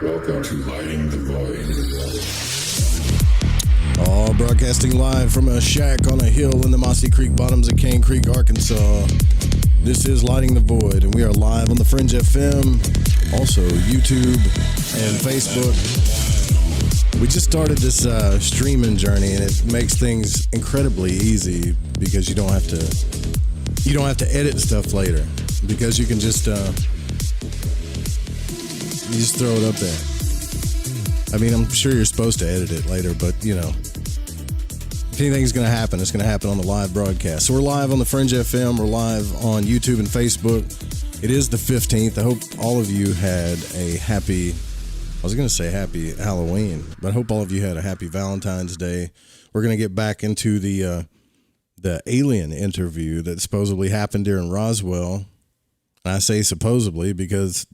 Welcome to Lighting the Void. All broadcasting live from a shack on a hill in the Mossy Creek bottoms of Cane Creek, Arkansas. This is Lighting the Void, and we are live on the Fringe FM, also YouTube and Facebook. We just started this streaming journey, and it makes things incredibly easy because you don't have to edit stuff later, because you can just throw it up there. I mean, I'm sure you're supposed to edit it later, but you know, if anything's going to happen, it's going to happen on the live broadcast. So we're live on the Fringe FM. We're live on YouTube and Facebook. It is the 15th. I hope all of you had a happy Halloween, but I hope all of you had a happy Valentine's Day. We're going to get back into the alien interview that supposedly happened during Roswell. And I say supposedly because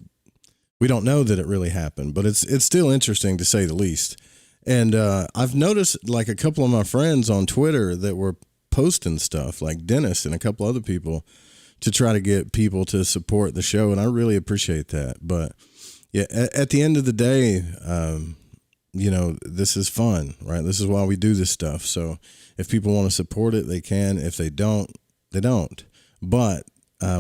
we don't know that it really happened, but it's still interesting to say the least. And I've noticed like a couple of my friends on Twitter that were posting stuff, like Dennis and a couple other people, to try to get people to support the show. And I really appreciate that. But yeah, at the end of the day, this is fun, right? This is why we do this stuff. So if people want to support it, they can. If they don't, they don't. But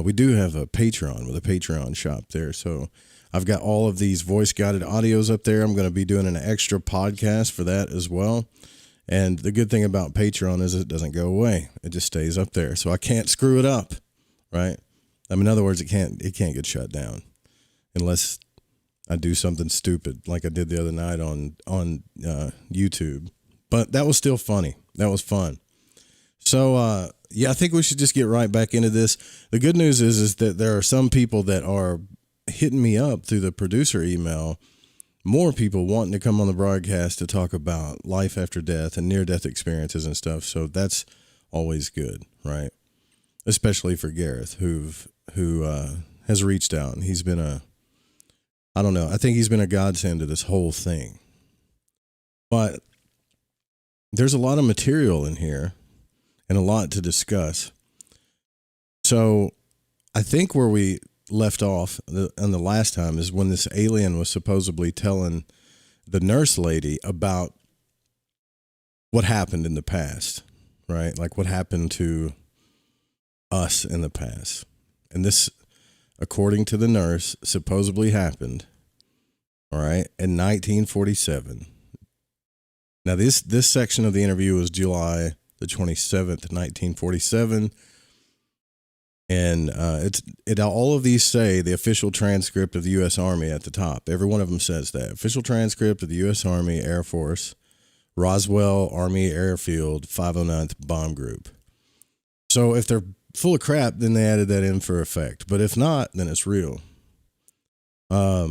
we do have a Patreon with a Patreon shop there. So I've got all of these voice guided audios up there. I'm going to be doing an extra podcast for that as well. And the good thing about Patreon is it doesn't go away. It just stays up there. So I can't screw it up, right? I mean, in other words, it can't get shut down unless I do something stupid like I did the other night on YouTube. But that was still funny. That was fun. So, I think we should just get right back into this. The good news is that there are some people that are hitting me up through the producer email, more people wanting to come on the broadcast to talk about life after death and near-death experiences and stuff. So that's always good, right? Especially for Gareth, who has reached out. He's been I think he's been a godsend to this whole thing. But there's a lot of material in here and a lot to discuss. So I think where we left off on the last time is when this alien was supposedly telling the nurse lady about what happened in the past, right? Like what happened to us in the past. And this, according to the nurse, supposedly happened, all right, in 1947. Now, this section of the interview was July the 27th, 1947. And all of these say the official transcript of the U.S. Army at the top. Every one of them says that. Official transcript of the U.S. Army Air Force, Roswell Army Airfield, 509th Bomb Group. So if they're full of crap, then they added that in for effect. But if not, then it's real. I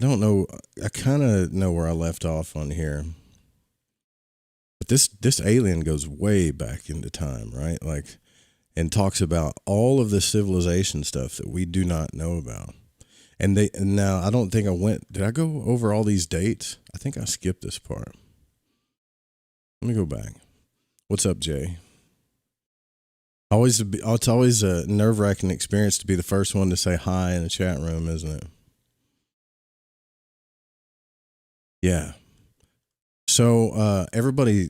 don't know. I kind of know where I left off on here. But this alien goes way back into time, right? Like, and talks about all of the civilization stuff that we do not know about. And now I don't think did I go over all these dates? I think I skipped this part. Let me go back. What's up, Jay? It's always a nerve-wracking experience to be the first one to say hi in a chat room, isn't it? Yeah. So everybody,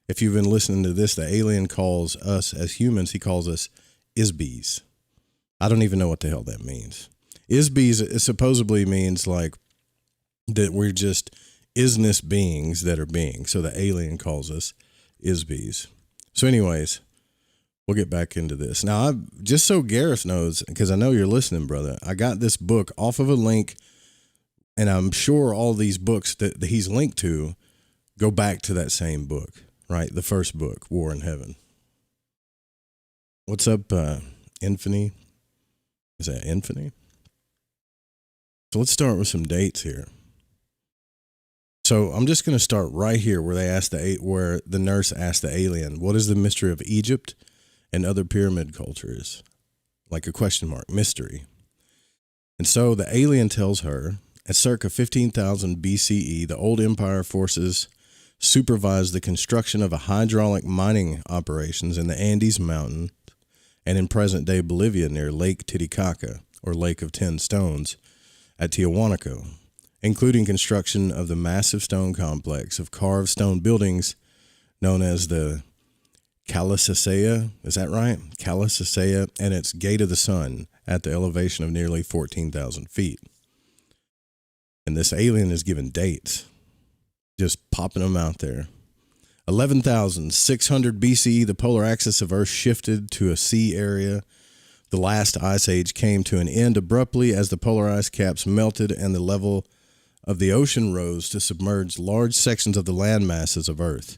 if you've been listening to this, the alien calls us as humans, he calls us isbies. I don't even know what the hell that means. Isbies, it supposedly means like that we're just isness beings that are beings. So the alien calls us isbies. So anyways, we'll get back into this. Now, just so Gareth knows, because I know you're listening, brother, I got this book off of a link, and I'm sure all these books that he's linked to go back to that same book, right? The first book, War in Heaven. What's up, Infinity? Is that Infinity? So let's start with some dates here. So I'm just going to start right here where where the nurse asked the alien, what is the mystery of Egypt and other pyramid cultures? Like a question mark, mystery. And so the alien tells her, at circa 15,000 BCE, the old empire forces supervised the construction of a hydraulic mining operations in the Andes Mountain and in present-day Bolivia near Lake Titicaca, or Lake of 10 Stones, at Tiahuanaco, including construction of the massive stone complex of carved stone buildings known as the Calisacea, is that right? Calisacea, and its Gate of the Sun at the elevation of nearly 14,000 feet. And this alien is given dates, just popping them out there. 11,600 BCE, the polar axis of Earth shifted to a sea area. The last ice age came to an end abruptly as the polar ice caps melted and the level of the ocean rose to submerge large sections of the land masses of Earth.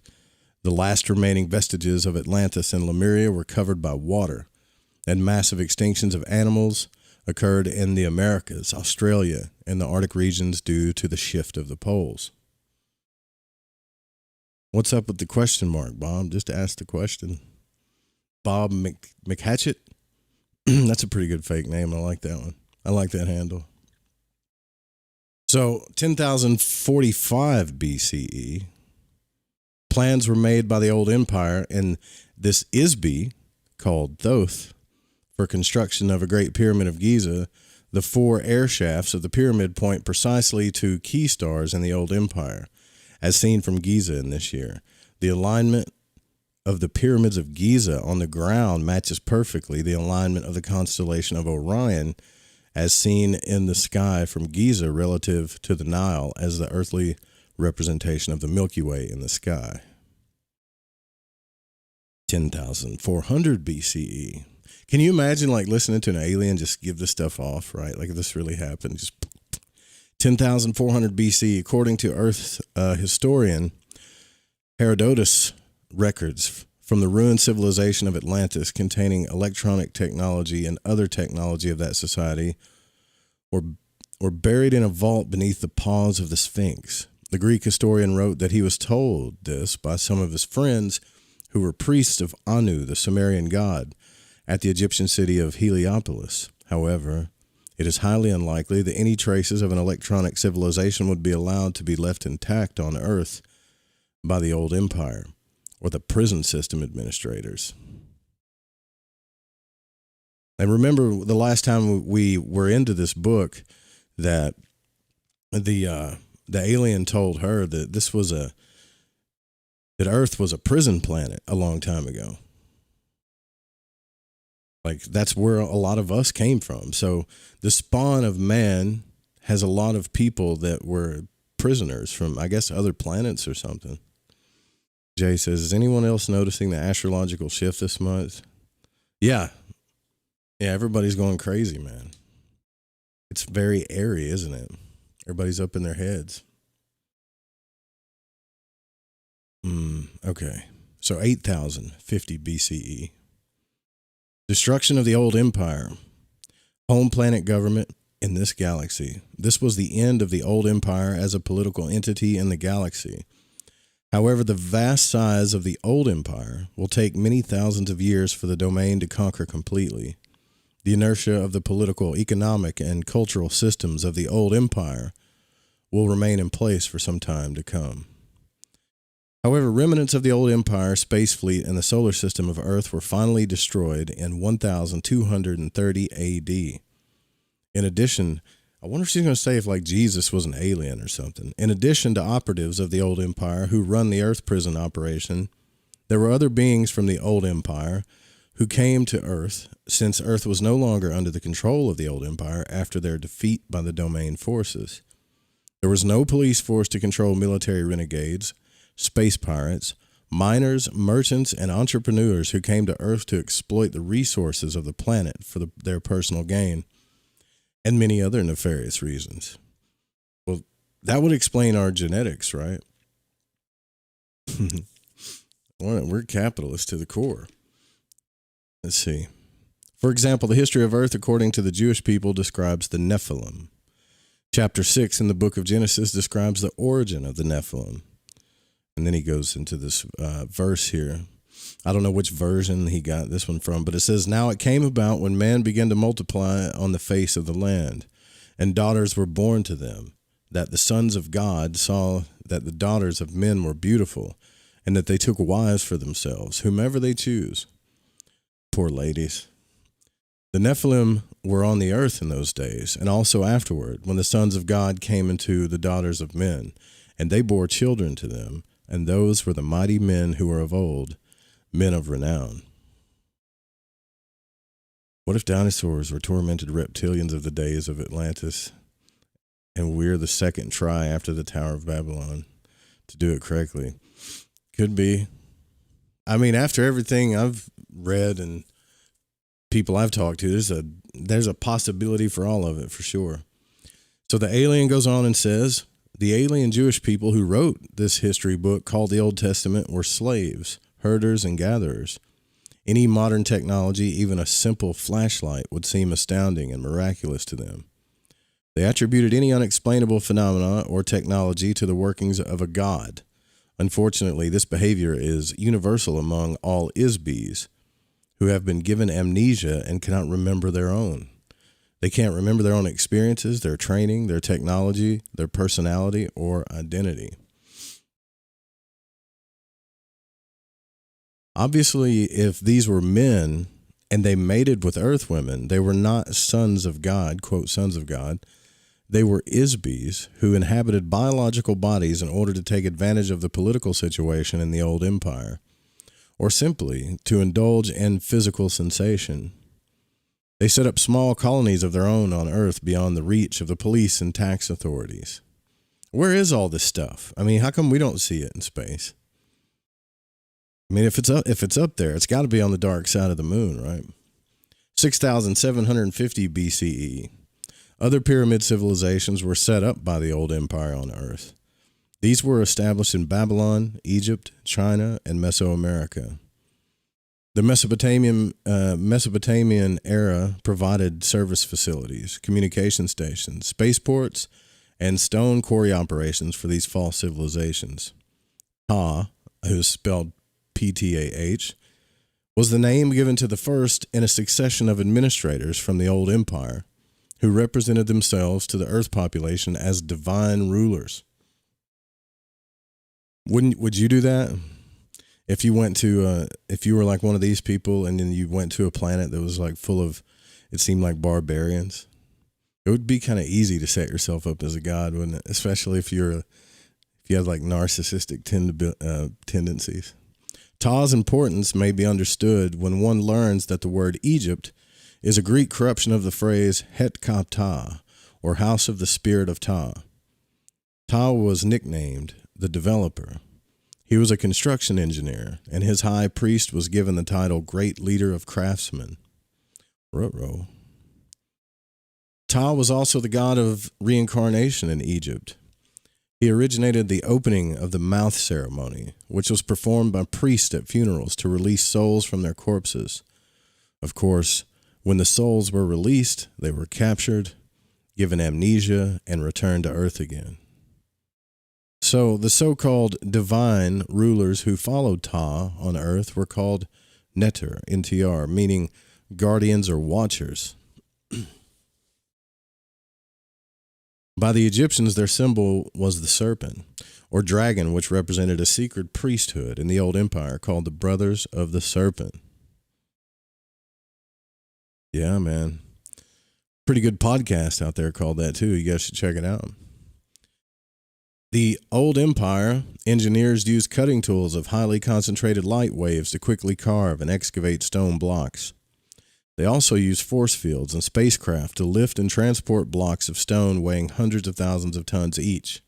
The last remaining vestiges of Atlantis and Lemuria were covered by water, and massive extinctions of animals occurred in the Americas, Australia, and the Arctic regions due to the shift of the poles. What's up with the question mark, Bob? Just ask the question. Bob McHatchett? That's a pretty good fake name. I like that one. I like that handle. So 10,045 BCE, plans were made by the old empire and this Isbi, called Thoth, for construction of a great pyramid of Giza. The 4 air shafts of the pyramid point precisely to key stars in the old empire, as seen from Giza in this year. The alignment of the pyramids of Giza on the ground matches perfectly the alignment of the constellation of Orion, as seen in the sky from Giza relative to the Nile as the earthly representation of the Milky Way in the sky. 10,400 BCE. Can you imagine like listening to an alien just give this stuff off, right? Like if this really happened, just 10,400 BC, according to Earth historian Herodotus records from the ruined civilization of Atlantis containing electronic technology and other technology of that society were buried in a vault beneath the paws of the Sphinx. The Greek historian wrote that he was told this by some of his friends who were priests of Anu, the Sumerian god, at the Egyptian city of Heliopolis. However, it is highly unlikely that any traces of an electronic civilization would be allowed to be left intact on Earth by the old empire or the prison system administrators. And remember the last time we were into this book that the alien told her that that Earth was a prison planet a long time ago. Like that's where a lot of us came from. So the spawn of man has a lot of people that were prisoners from, I guess, other planets or something. Jay says, is anyone else noticing the astrological shift this month? Yeah. Yeah, everybody's going crazy, man. It's very airy, isn't it? Everybody's up in their heads. Okay. So 8,050 BCE. Destruction of the old empire. Home planet government in this galaxy. This was the end of the old empire as a political entity in the galaxy. However, the vast size of the old empire will take many thousands of years for the domain to conquer completely. The inertia of the political, economic, and cultural systems of the old empire will remain in place for some time to come. However, remnants of the old empire, space fleet, and the solar system of Earth were finally destroyed in 1230 AD. In addition, I wonder if she's going to say if like Jesus was an alien or something. In addition to operatives of the old empire who run the Earth prison operation, there were other beings from the old empire who came to Earth since Earth was no longer under the control of the old empire after their defeat by the domain forces. There was no police force to control military renegades, space pirates, miners, merchants, and entrepreneurs who came to Earth to exploit the resources of the planet for their personal gain, and many other nefarious reasons. Well, that would explain our genetics, right? We're capitalists to the core. Let's see. For example, the history of Earth, according to the Jewish people, describes the Nephilim. Chapter 6 in the book of Genesis describes the origin of the Nephilim. And then he goes into this verse here. I don't know which version he got this one from, but it says, now it came about when man began to multiply on the face of the land, and daughters were born to them, that the sons of God saw that the daughters of men were beautiful, and that they took wives for themselves, whomever they choose. Poor ladies. The Nephilim were on the earth in those days, and also afterward, when the sons of God came into the daughters of men, and they bore children to them, and those were the mighty men who were of old, men of renown. What if dinosaurs were tormented reptilians of the days of Atlantis, and we're the second try after the Tower of Babylon to do it correctly? Could be. I mean, after everything I've read and people I've talked to, there's a possibility for all of it, for sure. So the alien goes on and says, the alien Jewish people who wrote this history book called the Old Testament were slaves, herders, and gatherers. Any modern technology, even a simple flashlight, would seem astounding and miraculous to them. They attributed any unexplainable phenomena or technology to the workings of a god. Unfortunately, this behavior is universal among all Isbis, who have been given amnesia and cannot remember their own. They can't remember their own experiences, their training, their technology, their personality, or identity. Obviously, if these were men and they mated with earth women, they were not sons of God, quote, sons of God. They were Isbis who inhabited biological bodies in order to take advantage of the political situation in the old empire, or simply to indulge in physical sensation. They set up small colonies of their own on Earth beyond the reach of the police and tax authorities. Where is all this stuff? I mean, how come we don't see it in space? I mean, if it's up there, it's got to be on the dark side of the moon, right? 6,750 BCE. Other pyramid civilizations were set up by the old empire on Earth. These were established in Babylon, Egypt, China, and Mesoamerica. The Mesopotamian era provided service facilities, communication stations, spaceports, and stone quarry operations for these false civilizations. Ptah, who is spelled Ptah, was the name given to the first in a succession of administrators from the old empire, who represented themselves to the Earth population as divine rulers. Would you do that? If you went to, if you were like one of these people and then you went to a planet that was like full of, it seemed like barbarians, it would be kind of easy to set yourself up as a god, wouldn't it? Especially if you have like narcissistic tendencies. Ptah's importance may be understood when one learns that the word Egypt is a Greek corruption of the phrase Het Ptah, or House of the Spirit of Ptah. Ptah was nicknamed the Developer. He was a construction engineer, and his high priest was given the title Great Leader of Craftsmen. Ruh-roh. Ptah was also the god of reincarnation in Egypt. He originated the opening of the mouth ceremony, which was performed by priests at funerals to release souls from their corpses. Of course, when the souls were released, they were captured, given amnesia, and returned to Earth again. So the so-called divine rulers who followed Ptah on Earth were called Neter, NTR, meaning guardians or watchers. By the Egyptians, their symbol was the serpent, or dragon, which represented a secret priesthood in the old empire called the Brothers of the Serpent. Yeah, man. Pretty good podcast out there called that, too. You guys should check it out. The old empire, engineers used cutting tools of highly concentrated light waves to quickly carve and excavate stone blocks. They also used force fields and spacecraft to lift and transport blocks of stone weighing hundreds of thousands of tons each.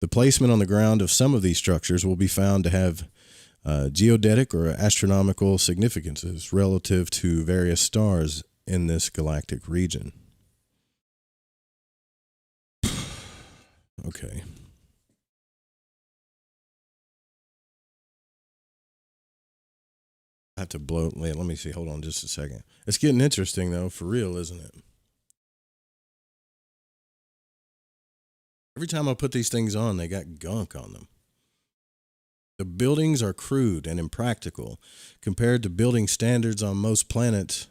The placement on the ground of some of these structures will be found to have geodetic or astronomical significances relative to various stars in this galactic region. Okay. I have to blow. Let me see. Hold on just a second. It's getting interesting, though, for real, isn't it? Every time I put these things on, they got gunk on them. The buildings are crude and impractical compared to building standards on most planets.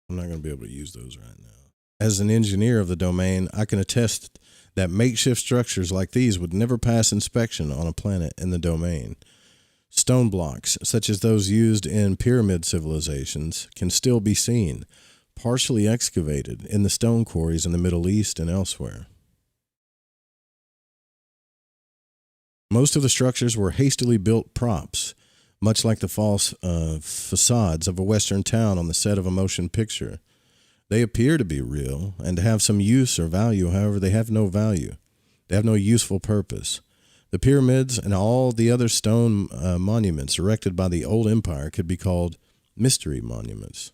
I'm not going to be able to use those right now. As an engineer of the domain, I can attest that makeshift structures like these would never pass inspection on a planet in the domain. Stone blocks, such as those used in pyramid civilizations, can still be seen, partially excavated in the stone quarries in the Middle East and elsewhere. Most of the structures were hastily built props, much like the false facades of a Western town on the set of a motion picture. They appear to be real and to have some use or value, however, they have no value. They have no useful purpose. The pyramids and all the other stone monuments erected by the old empire could be called mystery monuments.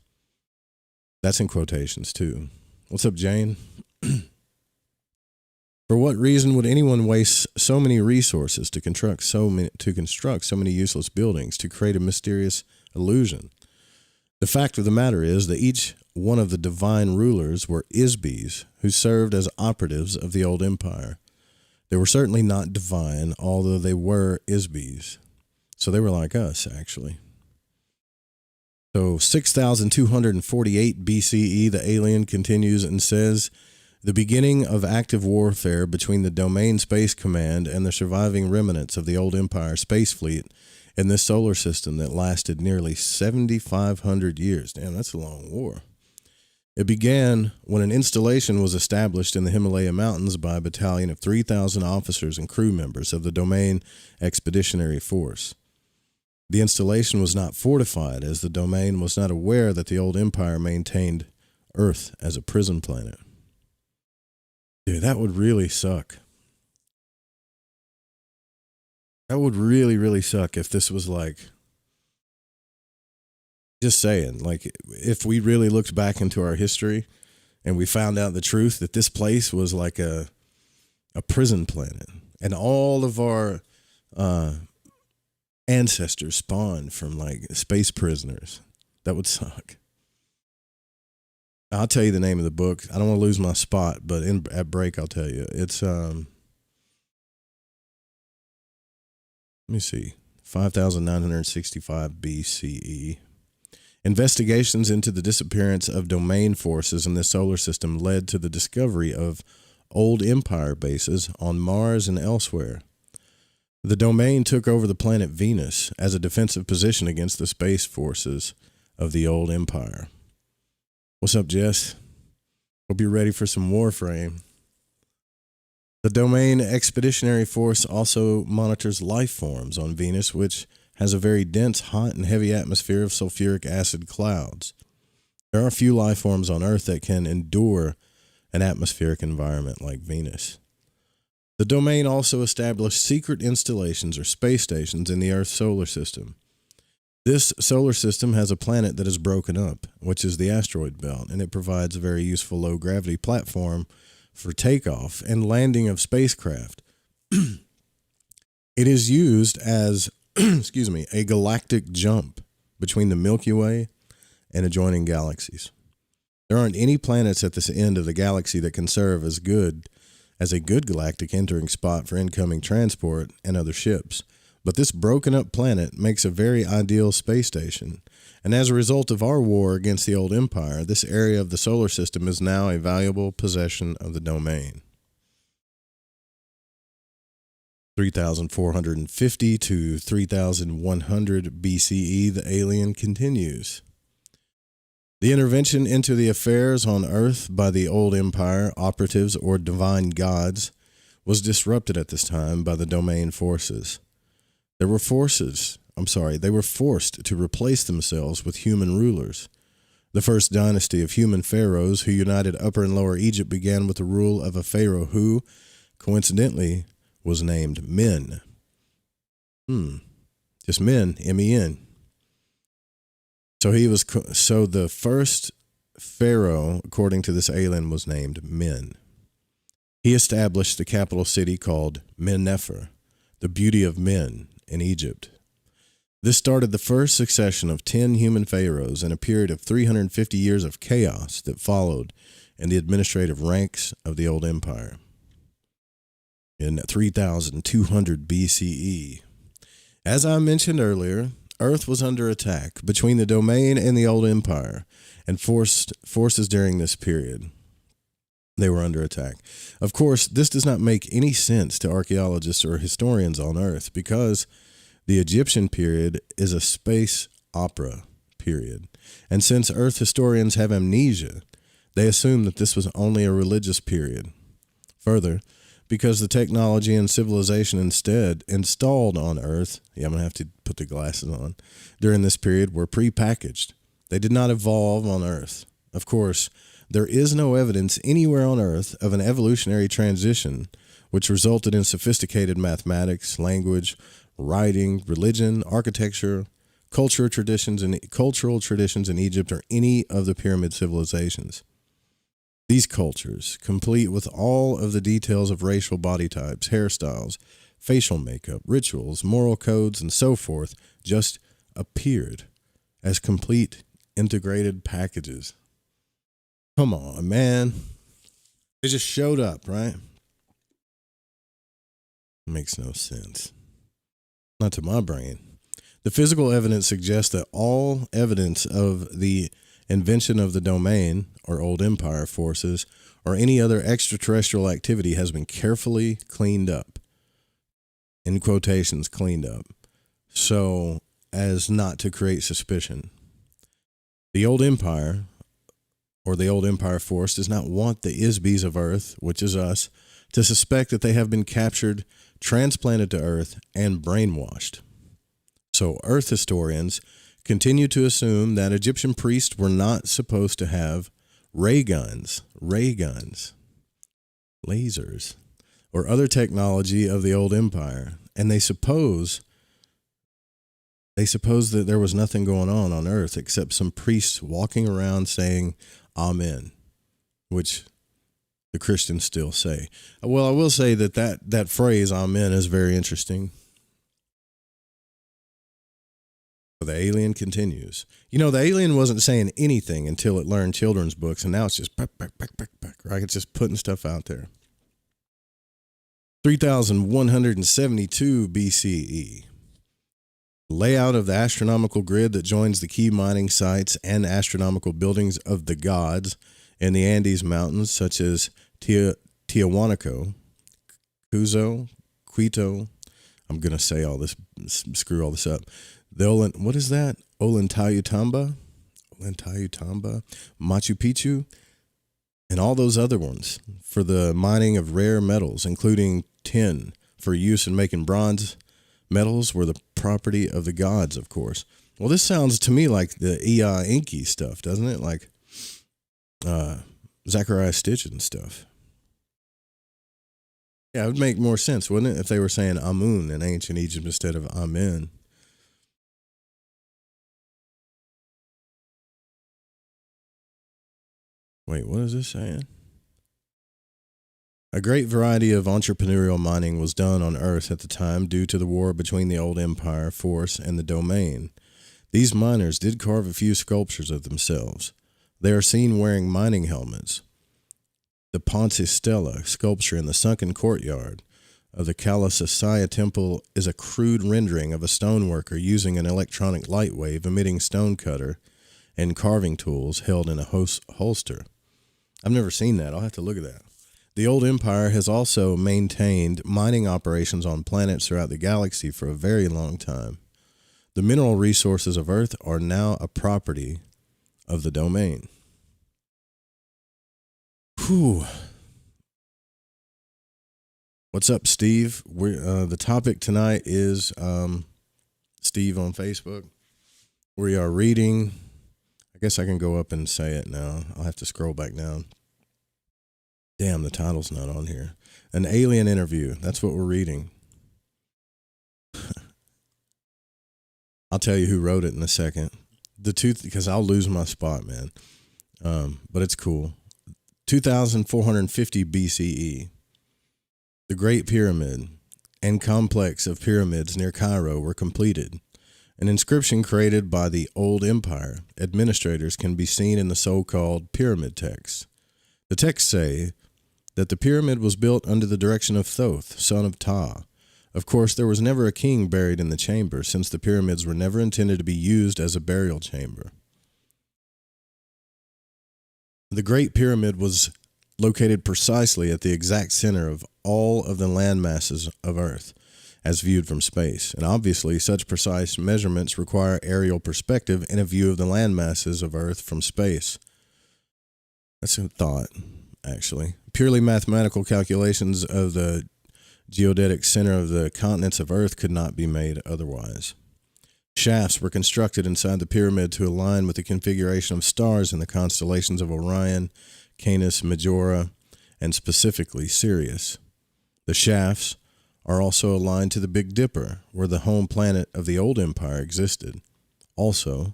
That's in quotations, too. What's up, Jane? For what reason would anyone waste so many resources to construct so many useless buildings to create a mysterious illusion? The fact of the matter is that each one of the divine rulers were Isbis who served as operatives of the old empire. They were certainly not divine, although they were Isbis. So they were like us, actually. So 6,248 BCE, the alien continues and says, the beginning of active warfare between the Domain Space Command and the surviving remnants of the old Empire space fleet in this solar system that lasted nearly 7,500 years. Damn, that's a long war. It began when an installation was established in the Himalaya Mountains by a battalion of 3,000 officers and crew members of the Domain Expeditionary Force. The installation was not fortified, as the Domain was not aware that the old Empire maintained Earth as a prison planet. Dude, that would really suck. That would really, really suck if this was like, just saying, like if we really looked back into our history and we found out the truth that this place was like a prison planet and all of our ancestors spawned from like space prisoners. That would suck. I'll tell you the name of the book. I don't want to lose my spot, but at break I'll tell you. It's let me see, 5,965 BCE. Investigations into the disappearance of domain forces in the solar system led to the discovery of old Empire bases on Mars and elsewhere. The Domain took over the planet Venus as a defensive position against the space forces of the old Empire. What's up, Jess? Hope you're ready for some Warframe. The Domain Expeditionary Force also monitors life forms on Venus, which has a very dense, hot, and heavy atmosphere of sulfuric acid clouds. There are few life forms on Earth that can endure an atmospheric environment like Venus. The Domain also established secret installations or space stations in the Earth's solar system. This solar system has a planet that is broken up, which is the asteroid belt, and it provides a very useful low-gravity platform for takeoff and landing of spacecraft. It is used as a galactic jump between the Milky Way and adjoining galaxies. There aren't any planets at this end of the galaxy that can serve as a good galactic entering spot for incoming transport and other ships. But this broken up planet makes a very ideal space station. And as a result of our war against the old Empire, this area of the solar system is now a valuable possession of the Domain. 3,450 to 3,100 BCE, the alien continues. The intervention into the affairs on Earth by the old Empire operatives or divine gods was disrupted at this time by the Domain forces. They were forced to replace themselves with human rulers. The first dynasty of human pharaohs who united Upper and Lower Egypt began with the rule of a pharaoh who, coincidentally, was named Men. Just Men, M-E-N. So the first pharaoh, according to this alien, was named Men. He established the capital city called Men-Nefer, the beauty of men, in Egypt. This started the first succession of 10 human pharaohs in a period of 350 years of chaos that followed in the administrative ranks of the old empire. In 3200 BCE, as I mentioned earlier, Earth was under attack between the Domain and the old empire, and forces during this period. They were under attack. Of course, this does not make any sense to archaeologists or historians on Earth because the Egyptian period is a space opera period. And since Earth historians have amnesia, they assume that this was only a religious period. Further, because the technology and civilization instead installed on Earth, I'm going to have to put the glasses on, during this period were prepackaged. They did not evolve on Earth. Of course, there is no evidence anywhere on Earth of an evolutionary transition which resulted in sophisticated mathematics, language, writing, religion, architecture, cultural traditions in Egypt or any of the pyramid civilizations. These cultures, complete with all of the details of racial body types, hairstyles, facial makeup, rituals, moral codes, and so forth, just appeared as complete integrated packages. Come on, man. They just showed up, right? Makes no sense. Not to my brain. The physical evidence suggests that all evidence of the invention of the domain, or old empire forces, or any other extraterrestrial activity has been carefully cleaned up. In quotations, cleaned up. So as not to create suspicion. The old empire, or the old empire force, does not want the Isbys of Earth, which is us, to suspect that they have been captured, transplanted to Earth, and brainwashed. So Earth historians continue to assume that Egyptian priests were not supposed to have ray guns, lasers, or other technology of the old empire, and they suppose that there was nothing going on Earth except some priests walking around saying Amen, which the Christians still say. Well, I will say that phrase Amen is very interesting. The alien continues. You know, the alien wasn't saying anything until it learned children's books, and now it's just back, right? It's just putting stuff out there. 3172 BCE. Layout of the astronomical grid that joins the key mining sites and astronomical buildings of the gods in the Andes Mountains, such as Tiahuanaco, Cuzo, Quito. I'm going to say all this, screw all this up. What is that? Ollantaytambo, Machu Picchu, and all those other ones for the mining of rare metals, including tin for use in making bronze. Metals were the property of the gods, of course. Well, this sounds to me like the Enki stuff, doesn't it? Like Zechariah Stitch and stuff. Yeah, it would make more sense, wouldn't it, if they were saying Amun in ancient Egypt instead of Amen. Wait, what is this saying? A great variety of entrepreneurial mining was done on Earth at the time due to the war between the old empire force and the domain. These miners did carve a few sculptures of themselves. They are seen wearing mining helmets. The Ponce Stella sculpture in the sunken courtyard of the Kalasasaya temple is a crude rendering of a stoneworker using an electronic light wave emitting stone cutter and carving tools held in a holster. I've never seen that. I'll have to look at that. The old empire has also maintained mining operations on planets throughout the galaxy for a very long time. The mineral resources of Earth are now a property of the domain. Whew. What's up, Steve? The topic tonight is Steve on Facebook. We are reading. I guess I can go up and say it now. I'll have to scroll back down. Damn, the title's not on here. An alien interview. That's what we're reading. I'll tell you who wrote it in a second. Because I'll lose my spot, man. But it's cool. 2450 BCE. The Great Pyramid and complex of pyramids near Cairo were completed. An inscription created by the Old Empire administrators can be seen in the so-called pyramid texts. The texts say that the pyramid was built under the direction of Thoth, son of Ptah. Of course, there was never a king buried in the chamber, since the pyramids were never intended to be used as a burial chamber. The Great Pyramid was located precisely at the exact center of all of the land masses of Earth, as viewed from space. And obviously, such precise measurements require aerial perspective and a view of the land masses of Earth from space. That's a thought, actually. Purely mathematical calculations of the geodetic center of the continents of Earth could not be made otherwise. Shafts were constructed inside the pyramid to align with the configuration of stars in the constellations of Orion, Canis Majora, and specifically Sirius. The shafts are also aligned to the Big Dipper, where the home planet of the Old Empire existed. Also,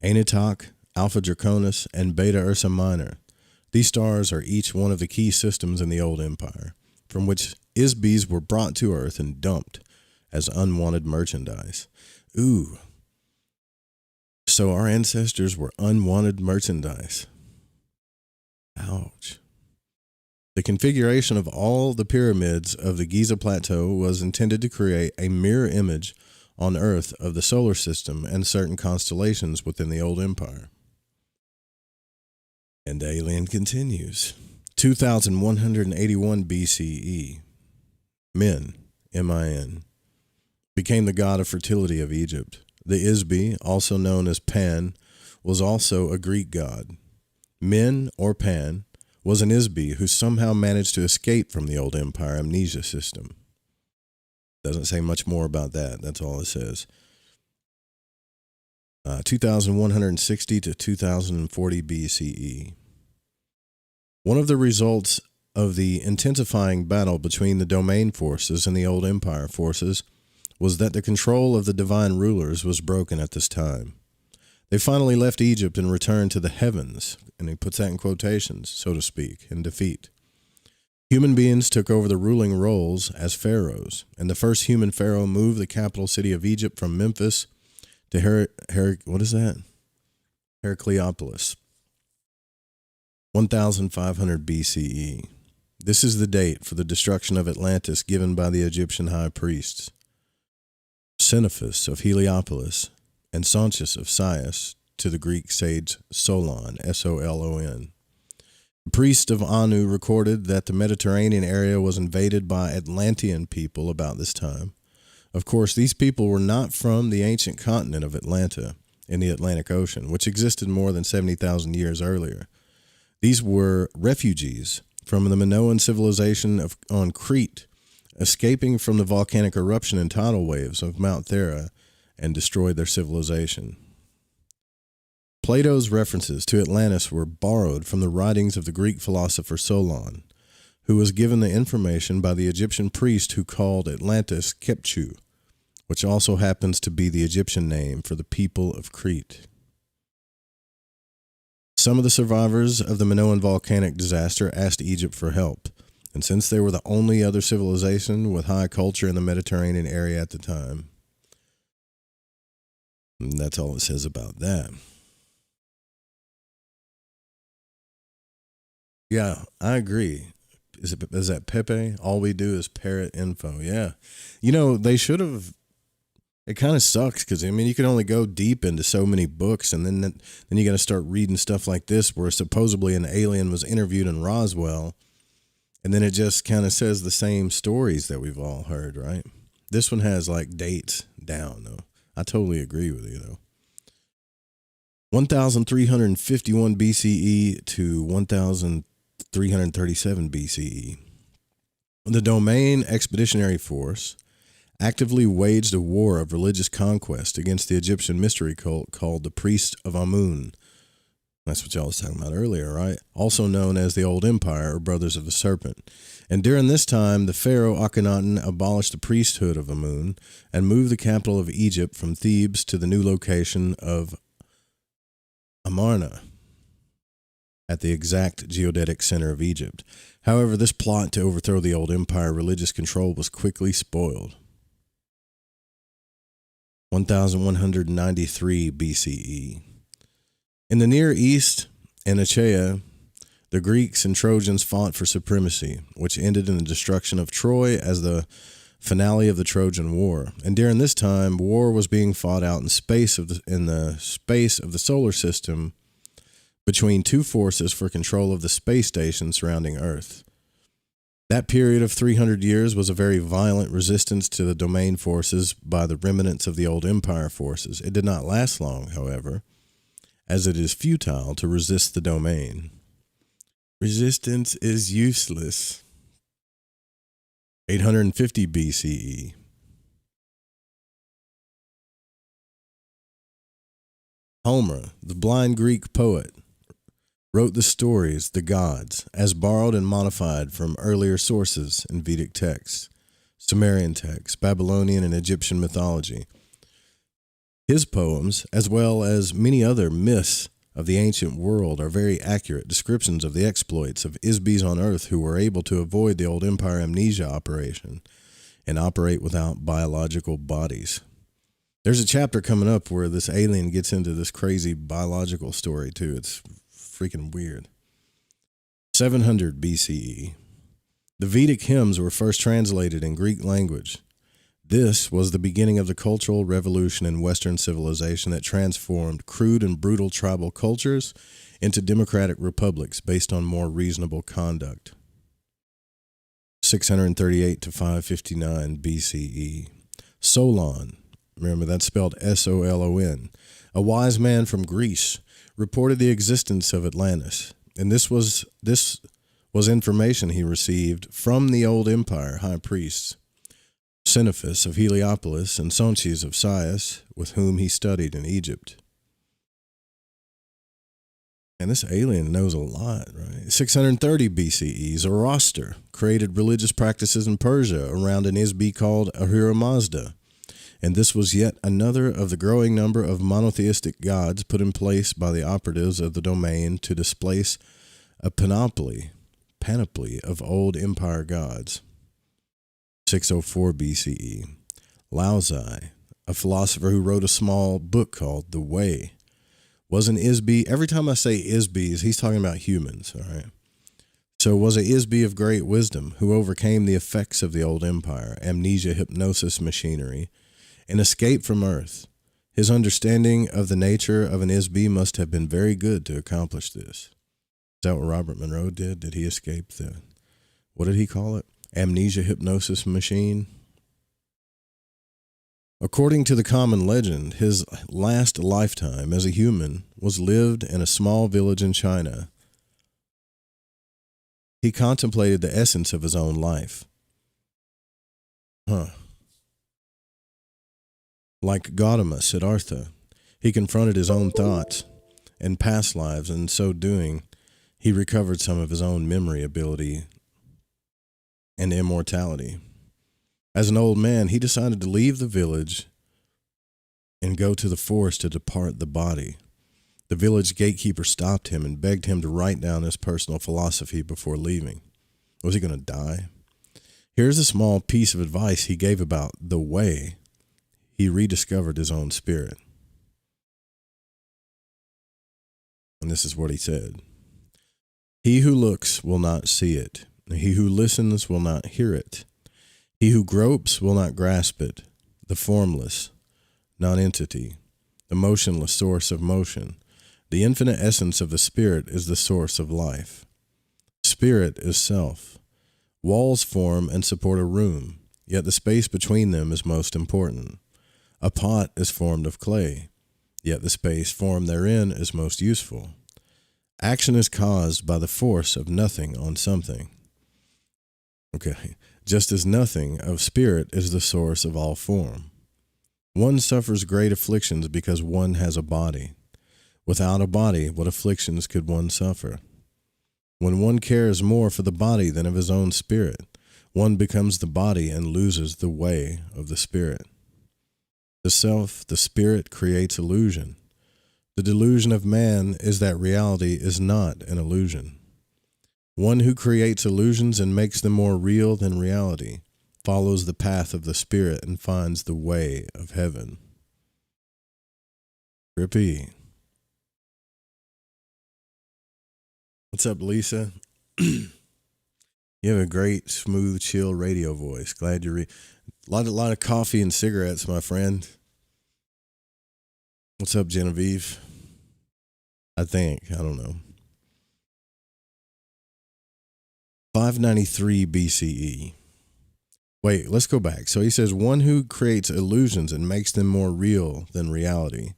Anitok, Alpha Draconis, and Beta Ursa Minor. These stars are each one of the key systems in the Old Empire, from which Isbys were brought to Earth and dumped as unwanted merchandise. Ooh. So our ancestors were unwanted merchandise. Ouch. The configuration of all the pyramids of the Giza Plateau was intended to create a mirror image on Earth of the solar system and certain constellations within the old empire. And the alien continues. 2181 BCE. Min, M-I-N, became the god of fertility of Egypt. The Isbi, also known as Pan, was also a Greek god. Min, or Pan, was an Isbi who somehow managed to escape from the old empire Amnesia system. Doesn't say much more about that. That's all it says. 2160 to 2040 BCE. One of the results of the intensifying battle between the domain forces and the old empire forces was that the control of the divine rulers was broken at this time. They finally left Egypt and returned to the heavens, and he puts that in quotations, so to speak, in defeat. Human beings took over the ruling roles as pharaohs, and the first human pharaoh moved the capital city of Egypt from Memphis to Heracleopolis, 1500 BCE. This is the date for the destruction of Atlantis given by the Egyptian high priests. Xenophus of Heliopolis and Sontius of Sais to the Greek sage Solon, S-O-L-O-N. The priest of Anu recorded that the Mediterranean area was invaded by Atlantean people about this time. Of course, these people were not from the ancient continent of Atlanta in the Atlantic Ocean, which existed more than 70,000 years earlier. These were refugees from the Minoan civilization on Crete, escaping from the volcanic eruption and tidal waves of Mount Thera and destroyed their civilization. Plato's references to Atlantis were borrowed from the writings of the Greek philosopher Solon, who was given the information by the Egyptian priest who called Atlantis Kepchu, which also happens to be the Egyptian name for the people of Crete. Some of the survivors of the Minoan volcanic disaster asked Egypt for help, and since they were the only other civilization with high culture in the Mediterranean area at the time, and that's all it says about that. Yeah, I agree. Is that Pepe? All we do is parrot info. Yeah. You know, they should have. It kind of sucks because, I mean, you can only go deep into so many books, and then you got to start reading stuff like this where supposedly an alien was interviewed in Roswell, and then it just kind of says the same stories that we've all heard, right? This one has, like, dates down, though. I totally agree with you, though. 1351 BCE to 1337 BCE. The Domain Expeditionary Force actively waged a war of religious conquest against the Egyptian mystery cult called the Priests of Amun. That's what y'all was talking about earlier, right? Also known as the Old Empire or Brothers of the Serpent. And during this time, the pharaoh Akhenaten abolished the priesthood of Amun and moved the capital of Egypt from Thebes to the new location of Amarna, at the exact geodetic center of Egypt. However, this plot to overthrow the old empire religious control was quickly spoiled. 1193 BCE. In the Near East and Achaea, the Greeks and Trojans fought for supremacy, which ended in the destruction of Troy as the finale of the Trojan War. And during this time, war was being fought out in the space of the solar system between two forces for control of the space station surrounding Earth. That period of 300 years was a very violent resistance to the domain forces by the remnants of the old empire forces. It did not last long, however, as it is futile to resist the domain. Resistance is useless. 850 BCE. Homer, the blind Greek poet, wrote the stories, the gods, as borrowed and modified from earlier sources in Vedic texts, Sumerian texts, Babylonian and Egyptian mythology. His poems, as well as many other myths of the ancient world, are very accurate descriptions of the exploits of Isbis on Earth who were able to avoid the old empire amnesia operation and operate without biological bodies. There's a chapter coming up where this alien gets into this crazy biological story too. It's freaking weird. 700 BCE. The Vedic hymns were first translated in Greek language. This was the beginning of the cultural revolution in Western civilization that transformed crude and brutal tribal cultures into democratic republics based on more reasonable conduct. 638 to 559 BCE. Solon, remember that's spelled S-O-L-O-N, a wise man from Greece, reported the existence of Atlantis, and this was information he received from the old empire high priests, Xenophus of Heliopolis and Sonches of Sais, with whom he studied in Egypt. And this alien knows a lot, right? 630 BCE, Zoroaster created religious practices in Persia around an Isbi called Ahura Mazda. And this was yet another of the growing number of monotheistic gods put in place by the operatives of the domain to displace a panoply of old empire gods. 604 BCE, Laozhi, a philosopher who wrote a small book called The Way, was an Isbi. Every time I say Isbis, he's talking about humans, all right? So was a Isbi of great wisdom who overcame the effects of the old empire, amnesia, hypnosis, machinery, and escaped from Earth. His understanding of the nature of an Isbi must have been very good to accomplish this. Is that what Robert Monroe did? Did he escape the, what did he call it? Amnesia, hypnosis, machine? According to the common legend, his last lifetime as a human was lived in a small village in China. He contemplated the essence of his own life. Like Gautama Siddhartha, he confronted his own thoughts and past lives, and in so doing, he recovered some of his own memory ability and immortality. As an old man, he decided to leave the village and go to the forest to depart the body. The village gatekeeper stopped him and begged him to write down his personal philosophy before leaving. Was he going to die? Here's a small piece of advice he gave about the way he rediscovered his own spirit. And this is what he said. He who looks will not see it. He who listens will not hear it. He who gropes will not grasp it. The formless nonentity, the motionless source of motion, the infinite essence of the spirit is the source of life. Spirit is self. Walls form and support a room, yet the space between them is most important. A pot is formed of clay, yet the space formed therein is most useful. Action is caused by the force of nothing on something. Okay, just as nothing of spirit is the source of all form. One suffers great afflictions because one has a body. Without a body, what afflictions could one suffer? When one cares more for the body than of his own spirit, one becomes the body and loses the way of the spirit. The self, the spirit, creates illusion. The delusion of man is that reality is not an illusion. One who creates illusions and makes them more real than reality follows the path of the spirit and finds the way of heaven. Trippy. What's up, Lisa? You have a great, smooth, chill radio voice. Glad you're a lot of coffee and cigarettes, my friend. What's up, Genevieve? I don't know. 593 BCE. Wait, let's go back. So he says, one who creates illusions and makes them more real than reality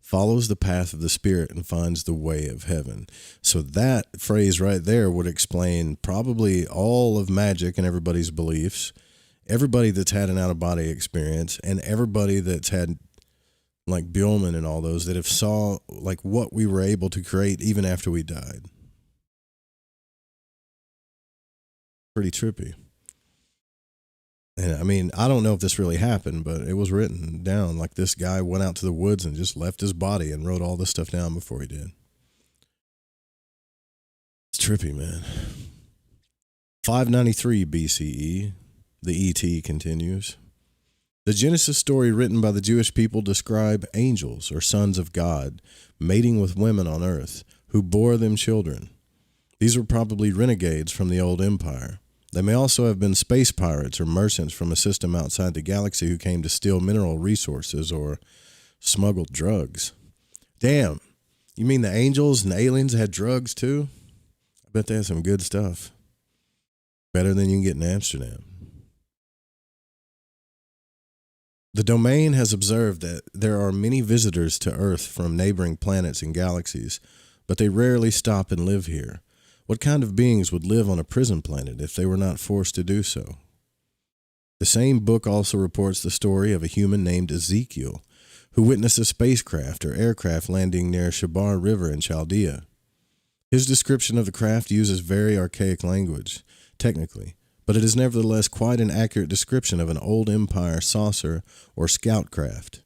follows the path of the spirit and finds the way of heaven. So that phrase right there would explain probably all of magic and everybody's beliefs, everybody that's had an out-of-body experience, and everybody that's had, like Bjornman and all those, that have saw like what we were able to create even after we died. Pretty trippy. And I mean, I don't know if this really happened, but it was written down. Like this guy went out to the woods and just left his body and wrote all this stuff down before he did. It's trippy, man. 593 BCE, the ET continues. The Genesis story written by the Jewish people describe angels or sons of God mating with women on earth who bore them children. These were probably renegades from the old empire. They may also have been space pirates or merchants from a system outside the galaxy who came to steal mineral resources or smuggled drugs. Damn, you mean the angels and the aliens had drugs too? I bet they had some good stuff. Better than you can get in Amsterdam. The domain has observed that there are many visitors to Earth from neighboring planets and galaxies, but they rarely stop and live here. What kind of beings would live on a prison planet if they were not forced to do so? The same book also reports the story of a human named Ezekiel, who witnessed a spacecraft or aircraft landing near Shabar River in Chaldea. His description of the craft uses very archaic language, technically, but it is nevertheless quite an accurate description of an old empire saucer or scout craft.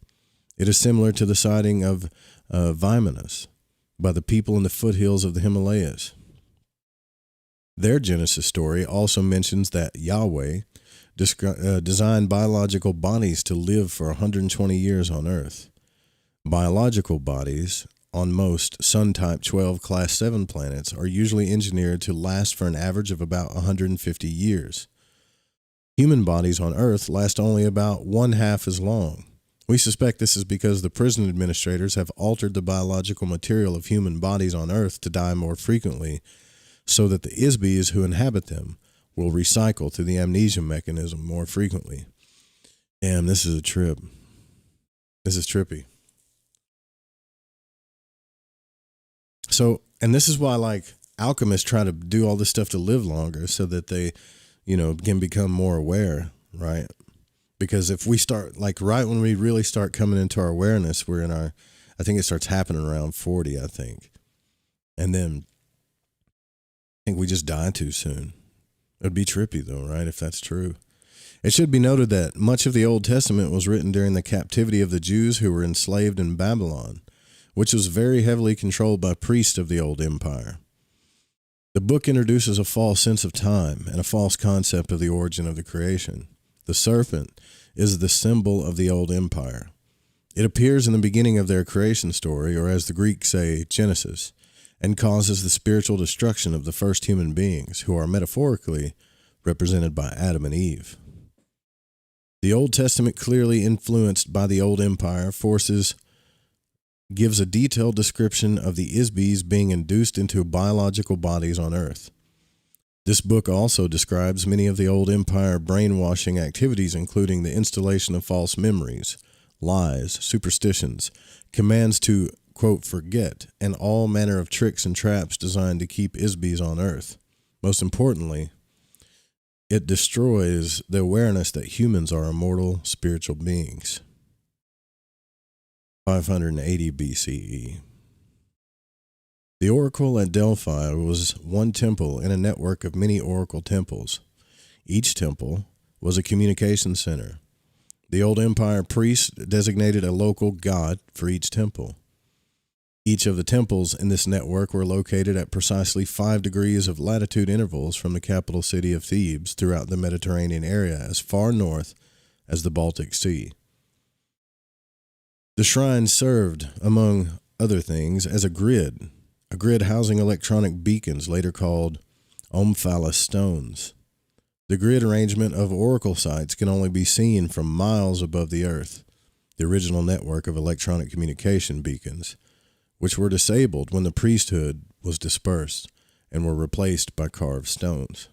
It is similar to the sighting of Vimanus by the people in the foothills of the Himalayas. Their Genesis story also mentions that Yahweh designed biological bodies to live for 120 years on Earth. Biological bodies on most Sun-type 12 Class 7 planets are usually engineered to last for an average of about 150 years. Human bodies on Earth last only about one half as long. We suspect this is because the prison administrators have altered the biological material of human bodies on Earth to die more frequently, so that the Isbies who inhabit them will recycle through the amnesia mechanism more frequently. Damn, this is a trip. This is trippy. So, and this is why, like, alchemists try to do all this stuff to live longer so that they, can become more aware, right? Because if we start, like, right when we really start coming into our awareness, we're in our, I think it starts happening around 40, I think. And then I think we just die too soon. It would be trippy, though, right, if that's true. It should be noted that much of the Old Testament was written during the captivity of the Jews who were enslaved in Babylon, which was very heavily controlled by priests of the old empire. The book introduces a false sense of time and a false concept of the origin of the creation. The serpent is the symbol of the old empire. It appears in the beginning of their creation story, or as the Greeks say, Genesis, and causes the spiritual destruction of the first human beings, who are metaphorically represented by Adam and Eve. The Old Testament, clearly influenced by the old empire forces, gives a detailed description of the Isbies being induced into biological bodies on Earth. This book also describes many of the old empire brainwashing activities, including the installation of false memories, lies, superstitions, commands to, quote, forget, and all manner of tricks and traps designed to keep Isbies on Earth. Most importantly, it destroys the awareness that humans are immortal spiritual beings. 580 BCE. The oracle at Delphi was one temple in a network of many oracle temples. Each temple was a communication center. The old empire priests designated a local god for each temple. Each of the temples in this network were located at precisely 5 degrees of latitude intervals from the capital city of Thebes throughout the Mediterranean area as far north as the Baltic Sea. The shrine served, among other things, as a grid housing electronic beacons later called Omphalos stones. The grid arrangement of oracle sites can only be seen from miles above the earth, the original network of electronic communication beacons, which were disabled when the priesthood was dispersed and were replaced by carved stones.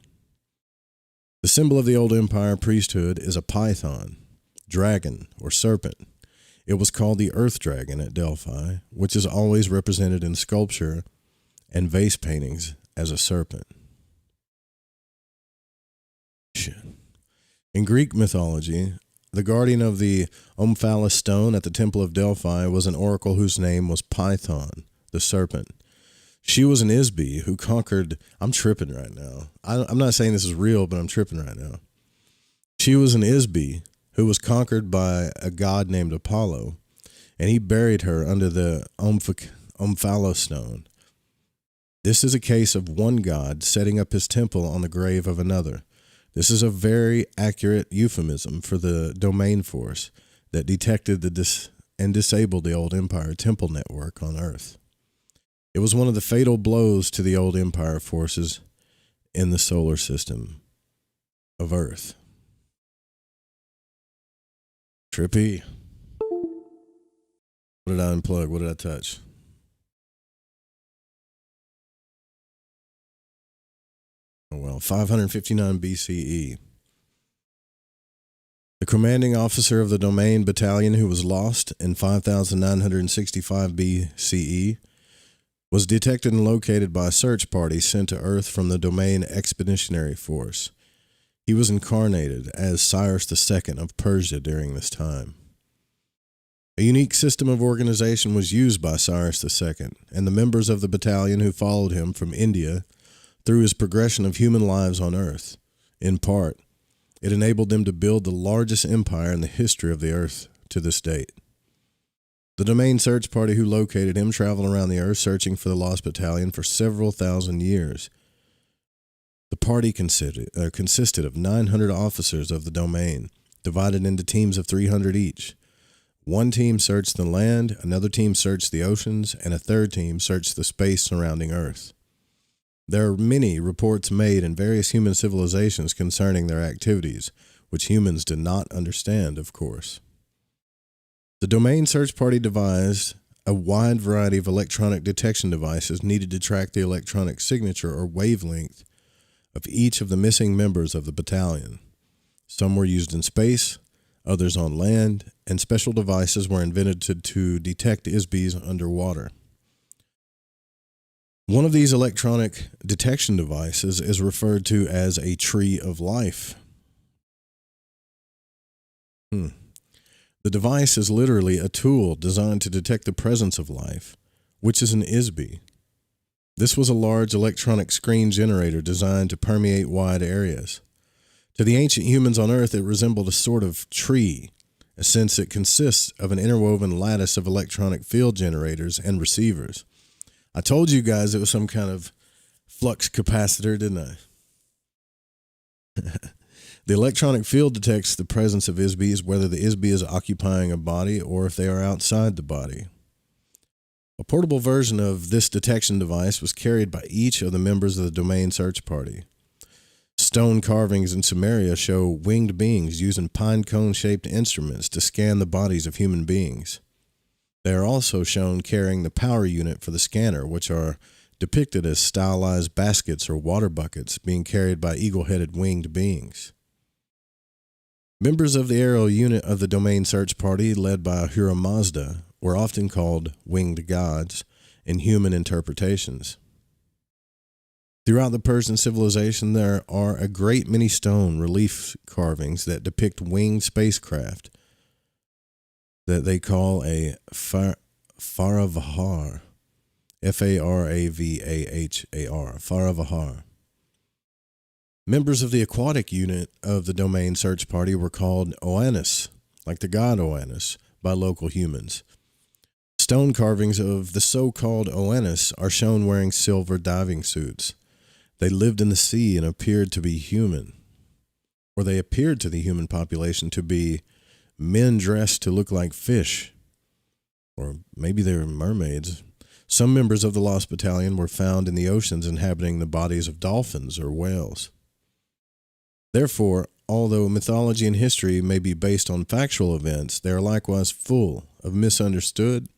The symbol of the old empire priesthood is a python, dragon, or serpent. It was called the earth dragon at Delphi, which is always represented in sculpture and vase paintings as a serpent. In Greek mythology, the guardian of the Omphalos stone at the Temple of Delphi was an oracle whose name was Python, the serpent. She was an Isbie who conquered... I'm tripping right now. I'm not saying this is real, but I'm tripping right now. She was an Isbie who was conquered by a god named Apollo, and he buried her under the Omphalos stone. This is a case of one god setting up his temple on the grave of another. This is a very accurate euphemism for the domain force that detected and disabled the old empire temple network on Earth. It was one of the fatal blows to the old empire forces in the solar system. of Earth. Trippy. What did I unplug? What did I touch? Oh, well, 559 BCE. The commanding officer of the Domain Battalion, who was lost in 5965 BCE, was detected and located by a search party sent to Earth from the Domain Expeditionary Force. He was incarnated as Cyrus II of Persia during this time. A unique system of organization was used by Cyrus II and the members of the battalion who followed him from India through his progression of human lives on Earth. In part, it enabled them to build the largest empire in the history of the Earth to this date. The Domain search party who located him traveled around the Earth searching for the lost battalion for several thousand years. The party consisted of 900 officers of the Domain, divided into teams of 300 each. One team searched the land, another team searched the oceans, and a third team searched the space surrounding Earth. There are many reports made in various human civilizations concerning their activities, which humans did not understand, of course. The Domain search party devised a wide variety of electronic detection devices needed to track the electronic signature or wavelength of each of the missing members of the battalion. Some were used in space, others on land, and special devices were invented to detect ISBs underwater. One of these electronic detection devices is referred to as a tree of life. The device is literally a tool designed to detect the presence of life, which is an ISB. This was a large electronic screen generator designed to permeate wide areas. To the ancient humans on Earth, it resembled a sort of tree, since it consists of an interwoven lattice of electronic field generators and receivers. I told you guys it was some kind of flux capacitor, didn't I? The electronic field detects the presence of ISBs, whether the ISB is occupying a body or if they are outside the body. A portable version of this detection device was carried by each of the members of the Domain search party. Stone carvings in Sumeria show winged beings using pine cone-shaped instruments to scan the bodies of human beings. They are also shown carrying the power unit for the scanner, which are depicted as stylized baskets or water buckets being carried by eagle-headed winged beings. Members of the Airl unit of the Domain search party, led by Ahura Mazda, were often called winged gods in human interpretations. Throughout the Persian civilization, there are a great many stone relief carvings that depict winged spacecraft that they call a Faravahar, F-A-R-A-V-A-H-A-R, Faravahar. Members of the aquatic unit of the Domain search party were called Oannes, like the god Oannes, by local humans. Stone carvings of the so-called Oannes are shown wearing silver diving suits. They lived in the sea and appeared to be human, or they appeared to the human population to be men dressed to look like fish, or maybe they were mermaids. Some members of the Lost Battalion were found in the oceans inhabiting the bodies of dolphins or whales. Therefore, although mythology and history may be based on factual events, they are likewise full of misunderstood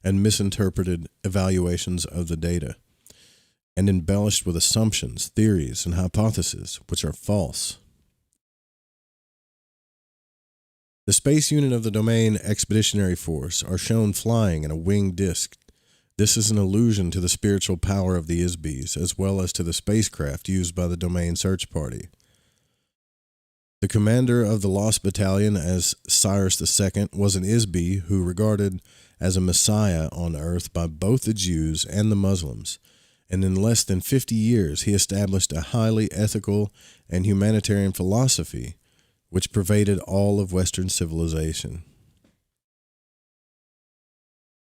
and misinterpreted evaluations of the data, and embellished with assumptions, theories, and hypotheses which are false. The space unit of the Domain Expeditionary Force are shown flying in a winged disc. This is an allusion to the spiritual power of the ISBs, as well as to the spacecraft used by the Domain search party. The commander of the Lost Battalion, as Cyrus II, was an ISB who regarded as a messiah on Earth by both the Jews and the Muslims, and in less than 50 years he established a highly ethical and humanitarian philosophy which pervaded all of Western civilization.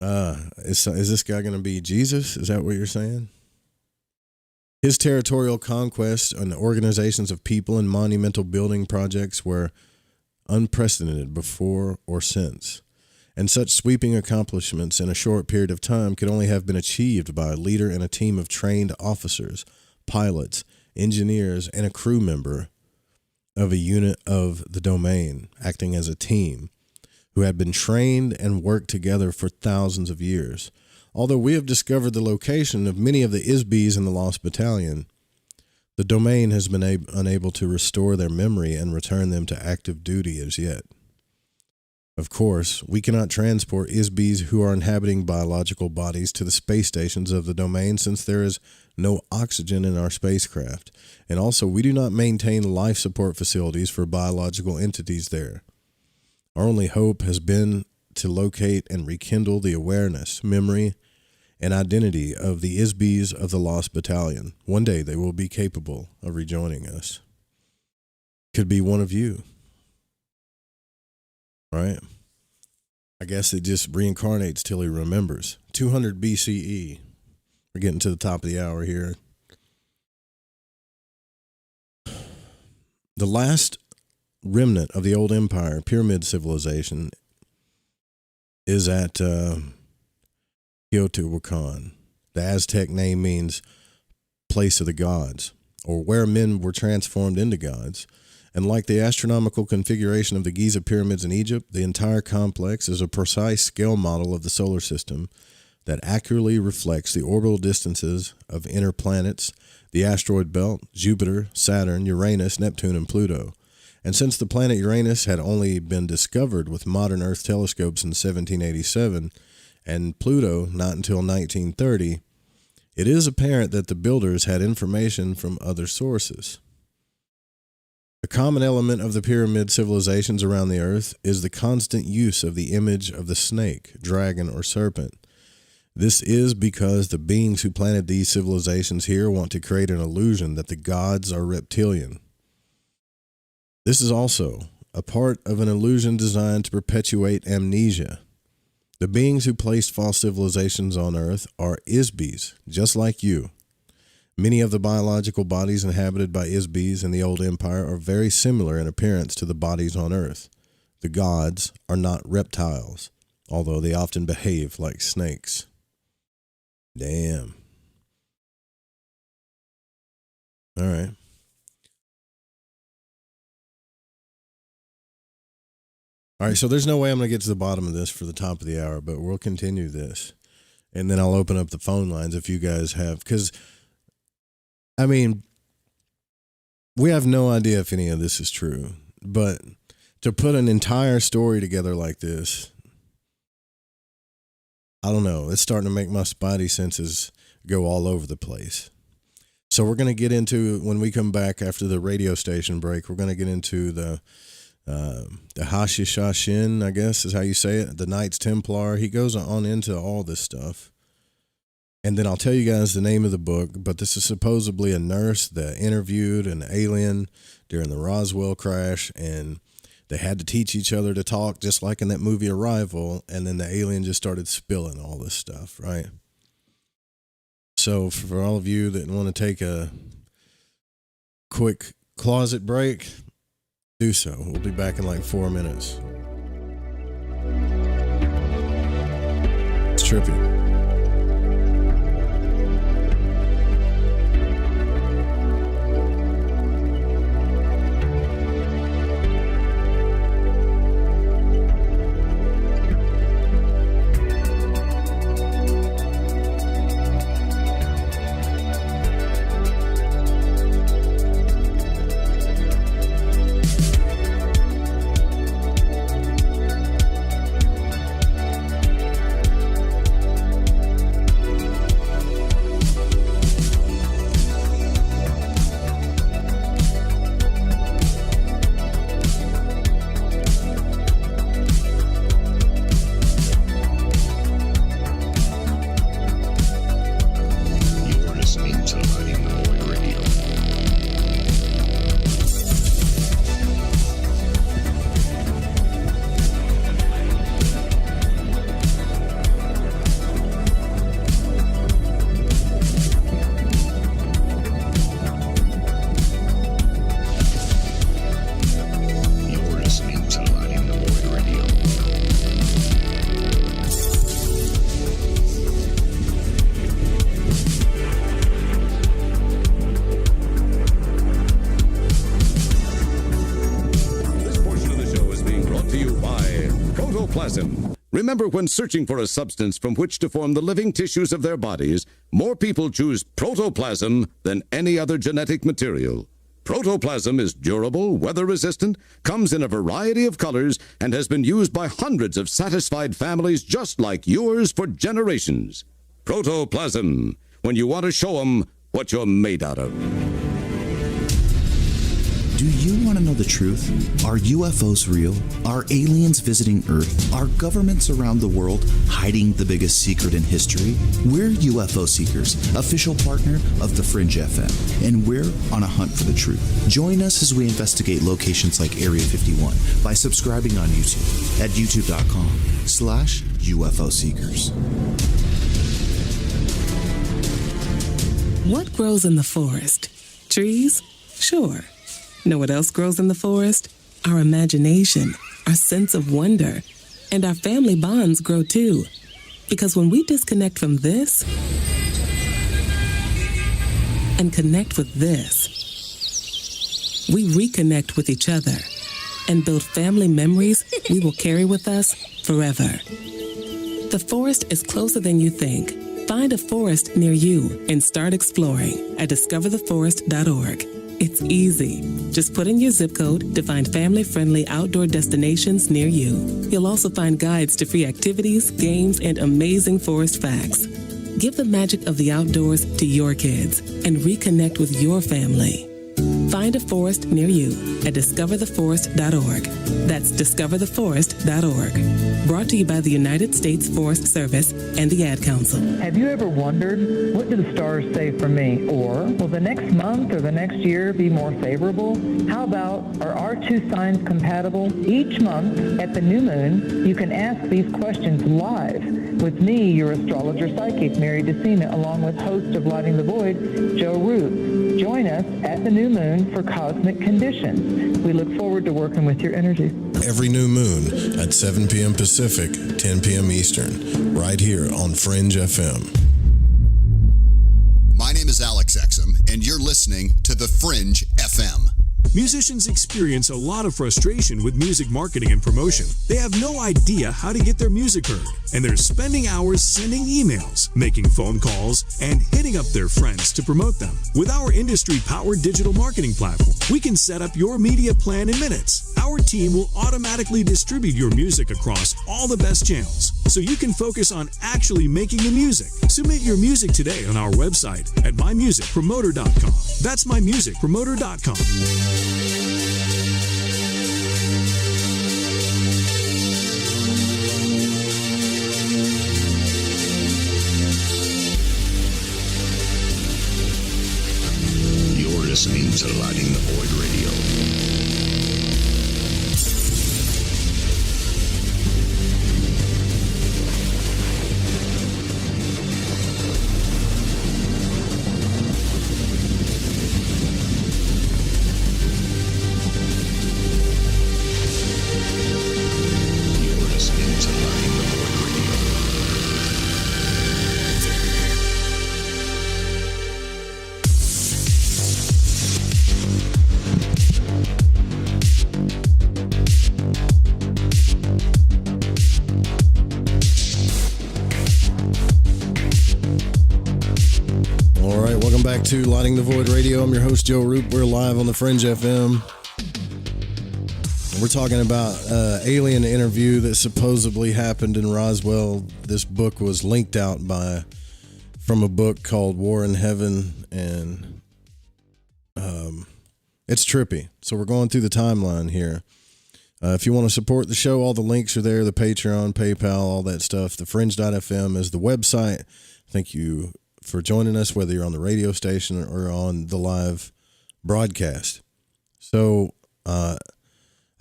Is this guy going to be Jesus? Is that what you're saying? His territorial conquests and organizations of people and monumental building projects were unprecedented before or since, and such sweeping accomplishments in a short period of time could only have been achieved by a leader and a team of trained officers, pilots, engineers, and a crew member of a unit of the domain, acting as a team, who had been trained and worked together for thousands of years. Although we have discovered the location of many of the ISBs in the Lost Battalion, the domain has been unable to restore their memory and return them to active duty as yet. Of course, we cannot transport ISBs who are inhabiting biological bodies to the space stations of the domain since there is no oxygen in our spacecraft, and also we do not maintain life support facilities for biological entities there. Our only hope has been to locate and rekindle the awareness, memory, and identity of the ISBs of the Lost Battalion. One day they will be capable of rejoining us. Could be one of you. Right? I guess it just reincarnates till he remembers. 200 BCE. We're getting to the top of the hour here. The last remnant of the old empire, pyramid civilization, is at Teotihuacan. The Aztec name means place of the gods, or where men were transformed into gods. And like the astronomical configuration of the Giza pyramids in Egypt, the entire complex is a precise scale model of the solar system that accurately reflects the orbital distances of inner planets, the asteroid belt, Jupiter, Saturn, Uranus, Neptune, and Pluto. And since the planet Uranus had only been discovered with modern Earth telescopes in 1787, and Pluto not until 1930, it is apparent that the builders had information from other sources. A common element of the pyramid civilizations around the earth is the constant use of the image of the snake, dragon, or serpent. This is because the beings who planted these civilizations here want to create an illusion that the gods are reptilian. This is also a part of an illusion designed to perpetuate amnesia. The beings who placed false civilizations on earth are ISBs, just like you. Many of the biological bodies inhabited by ISBs in the old empire are very similar in appearance to the bodies on Earth. The gods are not reptiles, although they often behave like snakes. Damn. All right. All right, so there's no way I'm going to get to the bottom of this for the top of the hour, but we'll continue this. And then I'll open up the phone lines if you guys have, because I mean, we have no idea if any of this is true, but to put an entire story together like this, I don't know. It's starting to make my spidey senses go all over the place. So we're going to get into, when we come back after the radio station break, we're going to get into the Hashishashin, I guess is how you say it, the Knights Templar. He goes on into all this stuff. And then I'll tell you guys the name of the book, but this is supposedly a nurse that interviewed an alien during the Roswell crash, and they had to teach each other to talk, just like in that movie Arrival, and then the alien just started spilling all this stuff, right? So for all of you that want to take a quick closet break, do so. We'll be back in like 4 minutes. It's trippy. protoplasm. Remember, when searching for a substance from which to form the living tissues of their bodies, more people choose protoplasm than any other genetic material. Protoplasm is durable, weather-resistant, comes in a variety of colors, and has been used by hundreds of satisfied families just like yours for generations. Protoplasm, when you want to show them what you're made out of. Do you want to know the truth? Are UFOs real? Are aliens visiting Earth? Are governments around the world hiding the biggest secret in history? We're UFO Seekers, official partner of The Fringe FM, and we're on a hunt for the truth. Join us as we investigate locations like Area 51 by subscribing on YouTube at youtube.com/UFO Seekers. What grows in the forest? Trees? Sure. Know what else grows in the forest? Our imagination, our sense of wonder, and our family bonds grow too. Because when we disconnect from this and connect with this, we reconnect with each other and build family memories we will carry with us forever. The forest is closer than you think. Find a forest near you and start exploring at discovertheforest.org. It's easy. Just put in your zip code to find family-friendly outdoor destinations near you. You'll also find guides to free activities, games, and amazing forest facts. Give the magic of the outdoors to your kids and reconnect with your family. Find a forest near you at discovertheforest.org. That's discovertheforest.org. Brought to you by the United States Forest Service and the Ad Council. Have you ever wondered, what do the stars say for me? Or, will the next month or the next year be more favorable? How about, are our two signs compatible? Each month, at the new moon, you can ask these questions live with me, your astrologer psychic, Mary DeCina, along with host of Lighting the Void, Joe Root. Join us at the new moon for Cosmic Conditions. We look forward to working with your energy. Every new moon at 7 p.m. Pacific, 10 p.m. Eastern, right here on Fringe FM. My name is Alex Exum, and you're listening to The Fringe FM. Musicians experience a lot of frustration with music marketing and promotion. They have no idea how to get their music heard, and they're spending hours sending emails, making phone calls, and hitting up their friends to promote them. With our industry-powered digital marketing platform, we can set up your media plan in minutes. Our team will automatically distribute your music across all the best channels, so you can focus on actually making the music. Submit your music today on our website at mymusicpromoter.com. That's mymusicpromoter.com. You're listening to Lighting the Void Radio. Back to Lighting the Void Radio. I'm your host, Joe Roop. We're live on the Fringe FM. We're talking about alien interview that supposedly happened in Roswell. This book was linked out from a book called War in Heaven, and it's trippy. So we're going through the timeline here. If you want to support the show, all the links are there, the Patreon, PayPal, all that stuff. Thefringe.fm is the website. Thank you for joining us, whether you're on the radio station or on the live broadcast. So I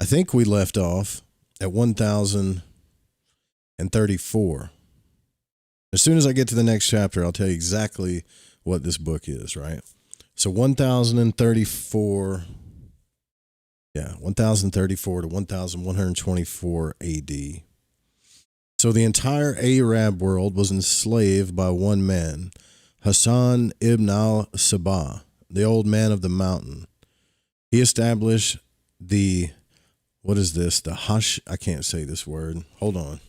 think we left off at 1034. As soon as I get to the next chapter, I'll tell you exactly what this book is, right? So 1034, 1034 to 1124 AD. So the entire Arab world was enslaved by one man, Hassan ibn al-Sabah, the old man of the mountain. He established the what is this? I can't say this word. Hold on.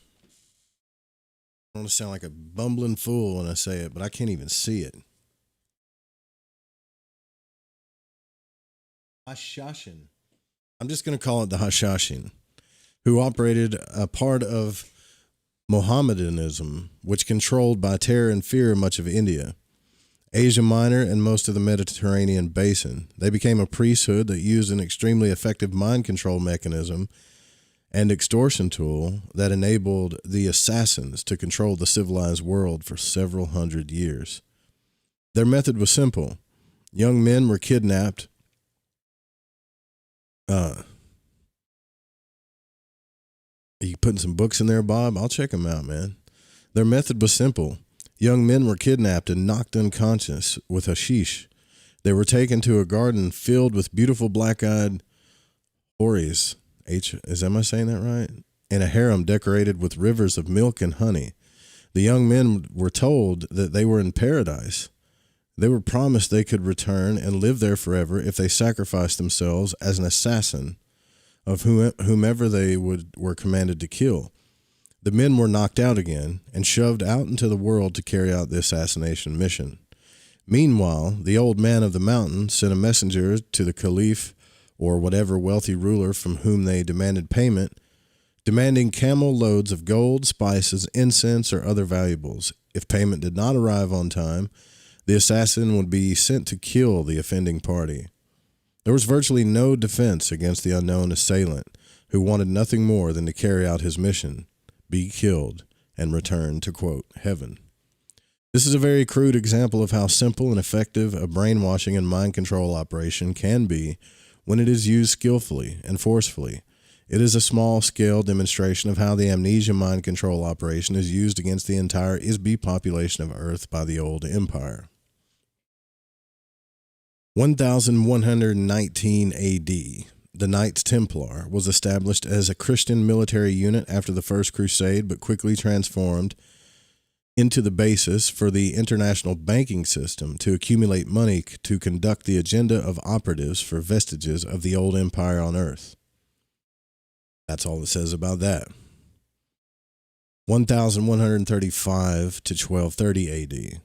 I want to sound like a bumbling fool when I say it, but I can't even see it. Hashashin. I'm just going to call it the Hashashin, who operated a part of Mohammedanism, which controlled by terror and fear much of India, Asia Minor, and most of the Mediterranean basin. They became a priesthood that used an extremely effective mind control mechanism and extortion tool that enabled the assassins to control the civilized world for several hundred years. Their method was simple. Young men were kidnapped. You putting some books in there, Bob? I'll check them out, man. Their method was simple. Young men were kidnapped and knocked unconscious with hashish. They were taken to a garden filled with beautiful black-eyed houris. Am I saying that right? And a harem decorated with rivers of milk and honey. The young men were told that they were in paradise. They were promised they could return and live there forever if they sacrificed themselves as an assassin of whomever they were commanded to kill. The men were knocked out again and shoved out into the world to carry out the assassination mission. Meanwhile, the old man of the mountain sent a messenger to the caliph or whatever wealthy ruler from whom they demanded payment, demanding camel loads of gold, spices, incense, or other valuables. If payment did not arrive on time, the assassin would be sent to kill the offending party. There was virtually no defense against the unknown assailant, who wanted nothing more than to carry out his mission, be killed, and return to, quote, heaven. This is a very crude example of how simple and effective a brainwashing and mind control operation can be when it is used skillfully and forcefully. It is a small-scale demonstration of how the Amnesia mind control operation is used against the entire ISB population of Earth by the old empire. 1119 AD. The Knights Templar was established as a Christian military unit after the First Crusade, but quickly transformed into the basis for the international banking system to accumulate money to conduct the agenda of operatives for vestiges of the old empire on Earth. That's all it says about that. 1135 to 1230 AD.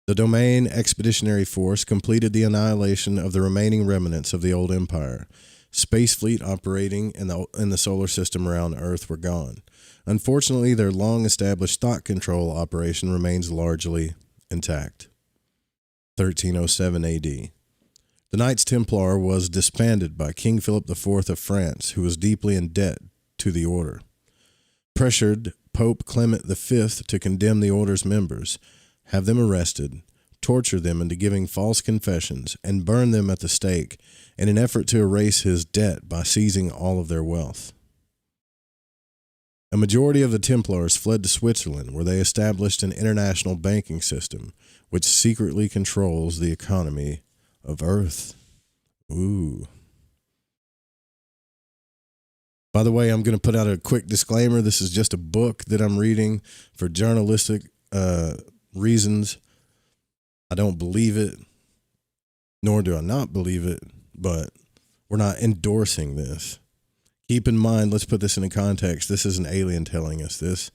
The Domain Expeditionary Force completed the annihilation of the remaining remnants of the old empire. Space fleet operating in the solar system around Earth were gone. Unfortunately, their long-established thought control operation remains largely intact. 1307 AD. The Knights Templar was disbanded by King Philip IV of France, who was deeply in debt to the order. Pressured Pope Clement V to condemn the order's members, have them arrested, torture them into giving false confessions, and burn them at the stake in an effort to erase his debt by seizing all of their wealth. A majority of the Templars fled to Switzerland, where they established an international banking system, which secretly controls the economy of Earth. Ooh. By the way, I'm going to put out a quick disclaimer. This is just a book that I'm reading for journalistic reasons. I don't believe it, nor do I not believe it, but we're not endorsing this. Keep in mind, let's put this in a context. This is an alien telling us this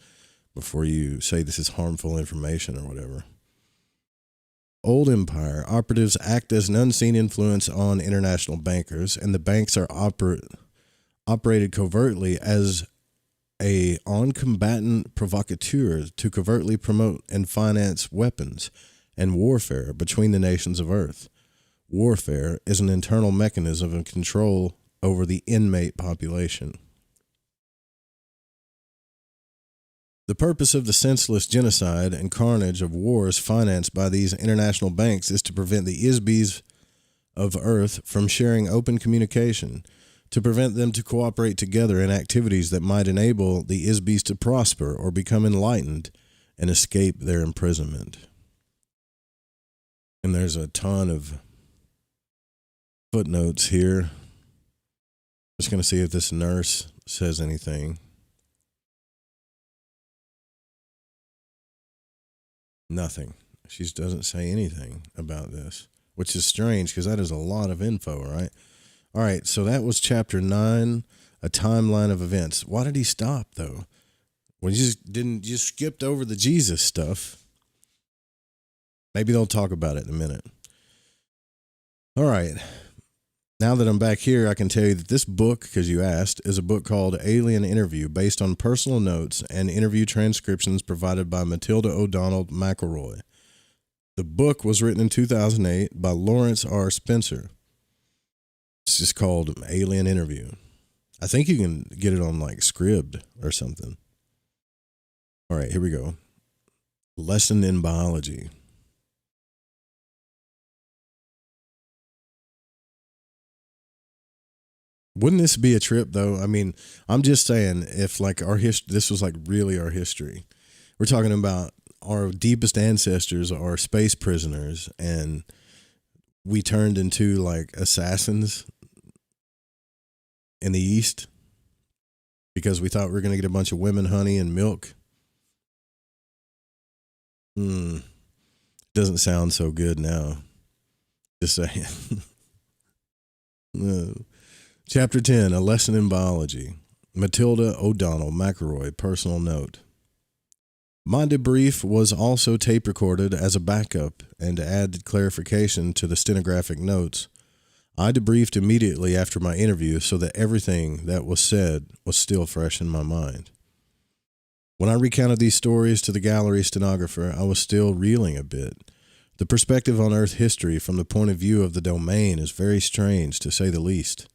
before you say this is harmful information or whatever. Old Empire operatives act as an unseen influence on international bankers, and the banks are operated covertly as a on-combatant provocateur to covertly promote and finance weapons and warfare between the nations of Earth. Warfare is an internal mechanism of control over the inmate population. The purpose of the senseless genocide and carnage of wars financed by these international banks is to prevent the ISBs of Earth from sharing open communication, to prevent them to cooperate together in activities that might enable the ISBs to prosper or become enlightened and escape their imprisonment. And there's a ton of footnotes here. Just going to see if this nurse says anything. Nothing. She doesn't say anything about this, which is strange because that is a lot of info, right? All right, so that was chapter 9 a timeline of events. Why did he stop, though? Well, you just skipped over the Jesus stuff. Maybe they'll talk about it in a minute. All right. Now that I'm back here, I can tell you that this book, because you asked, is a book called Alien Interview, based on personal notes and interview transcriptions provided by Matilda O'Donnell McElroy. The book was written in 2008 by Lawrence R. Spencer. It's just called Alien Interview. I think you can get it on like Scribd or something. All right, here we go. Lesson in Biology. Wouldn't this be a trip, though? I mean, I'm just saying, if like our history, this was like really our history. We're talking about our deepest ancestors are space prisoners, and we turned into like assassins in the East because we thought we were going to get a bunch of women, honey, and milk. Doesn't sound so good now. Just saying. No. Chapter 10, A Lesson in Biology. Matilda O'Donnell McElroy, personal note. My debrief was also tape recorded as a backup and to add clarification to the stenographic notes. I debriefed immediately after my interview so that everything that was said was still fresh in my mind. When I recounted these stories to the gallery stenographer, I was still reeling a bit. The perspective on Earth history from the point of view of the domain is very strange, to say the least.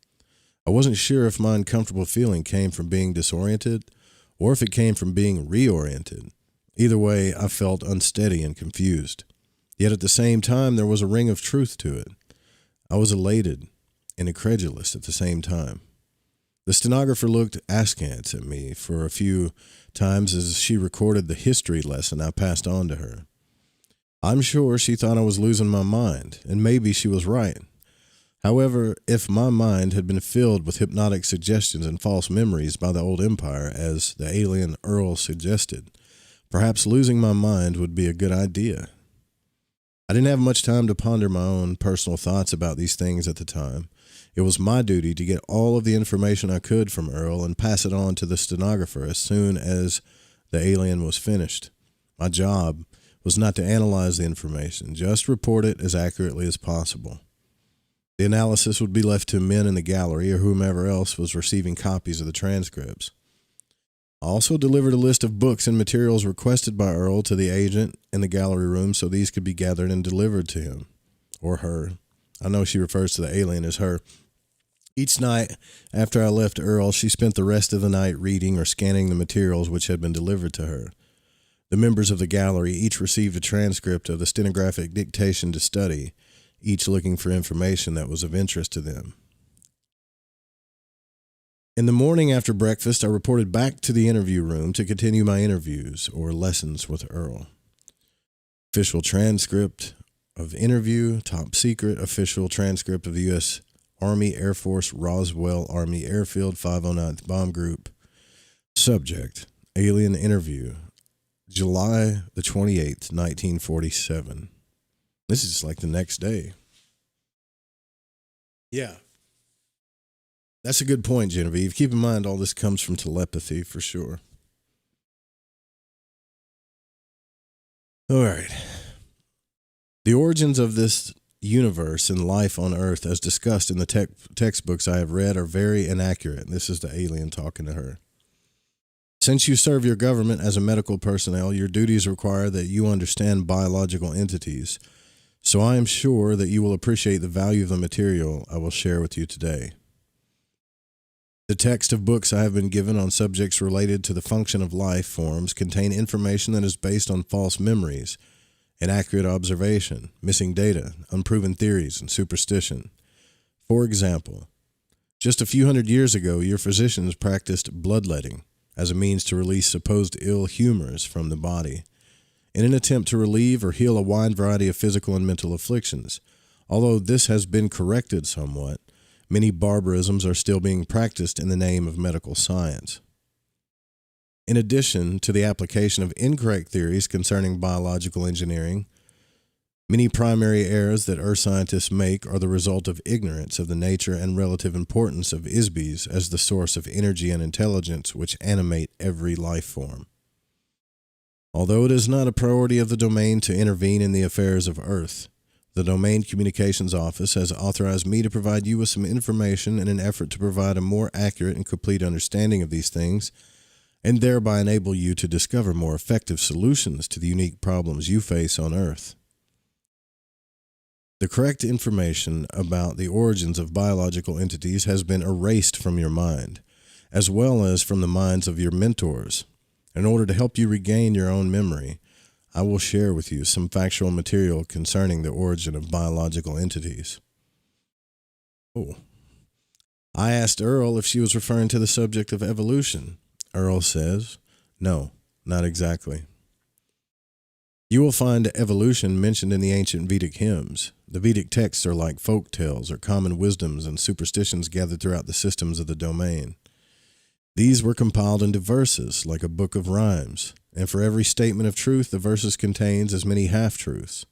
I wasn't sure if my uncomfortable feeling came from being disoriented or if it came from being reoriented. Either way, I felt unsteady and confused. Yet at the same time, there was a ring of truth to it. I was elated and incredulous at the same time. The stenographer looked askance at me for a few times as she recorded the history lesson I passed on to her. I'm sure she thought I was losing my mind, and maybe she was right. However, if my mind had been filled with hypnotic suggestions and false memories by the old empire, as the alien Earl suggested, perhaps losing my mind would be a good idea. I didn't have much time to ponder my own personal thoughts about these things at the time. It was my duty to get all of the information I could from Earl and pass it on to the stenographer as soon as the alien was finished. My job was not to analyze the information, just report it as accurately as possible. The analysis would be left to men in the gallery or whomever else was receiving copies of the transcripts. I also delivered a list of books and materials requested by Earl to the agent in the gallery room so these could be gathered and delivered to him, or her. I know she refers to the alien as her. Each night after I left Earl, she spent the rest of the night reading or scanning the materials which had been delivered to her. The members of the gallery each received a transcript of the stenographic dictation to study, each looking for information that was of interest to them. In the morning after breakfast, I reported back to the interview room to continue my interviews or lessons with Earl. Official transcript of interview, top secret official transcript of the U.S. Army Air Force Roswell Army Airfield 509th Bomb Group. Subject, alien interview, July the 28th, 1947. This is just like the next day. Yeah. That's a good point, Genevieve. Keep in mind all this comes from telepathy for sure. All right. The origins of this universe and life on Earth, as discussed in the textbooks I have read, are very inaccurate. This is the alien talking to her. Since you serve your government as a medical personnel, your duties require that you understand biological entities. So I am sure that you will appreciate the value of the material I will share with you today. The text of books I have been given on subjects related to the function of life forms contain information that is based on false memories, inaccurate observation, missing data, unproven theories, and superstition. For example, just a few hundred years ago, your physicians practiced bloodletting as a means to release supposed ill humors from the body, in an attempt to relieve or heal a wide variety of physical and mental afflictions. Although this has been corrected somewhat, many barbarisms are still being practiced in the name of medical science. In addition to the application of incorrect theories concerning biological engineering, Many primary errors that earth scientists make are the result of ignorance of the nature and relative importance of ISBs as the source of energy and intelligence which animate every life form. Although it is not a priority of the domain to intervene in the affairs of Earth, the Domain Communications Office has authorized me to provide you with some information in an effort to provide a more accurate and complete understanding of these things, and thereby enable you to discover more effective solutions to the unique problems you face on Earth. The correct information about the origins of biological entities has been erased from your mind, as well as from the minds of your mentors. In order to help you regain your own memory, I will share with you some factual material concerning the origin of biological entities. I asked Earl if she was referring to the subject of evolution. Earl says, no, not exactly. You will find evolution mentioned in the ancient Vedic hymns. The Vedic texts are like folk tales or common wisdoms and superstitions gathered throughout the systems of the domain. These were compiled into verses, like a book of rhymes, and for every statement of truth, the verses contains as many half-truths,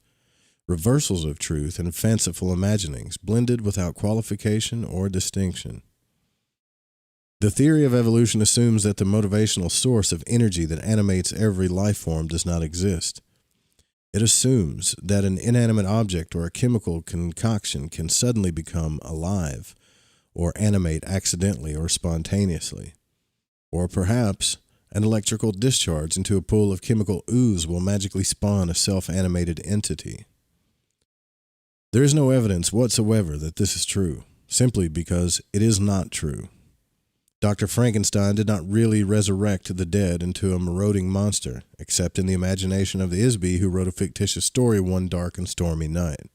reversals of truth, and fanciful imaginings, blended without qualification or distinction. The theory of evolution assumes that the motivational source of energy that animates every life form does not exist. It assumes that an inanimate object or a chemical concoction can suddenly become alive or animate accidentally or spontaneously. Or perhaps an electrical discharge into a pool of chemical ooze will magically spawn a self-animated entity. There is no evidence whatsoever that this is true, simply because it is not true. Dr. Frankenstein did not really resurrect the dead into a marauding monster, except in the imagination of the ISB who wrote a fictitious story one dark and stormy night.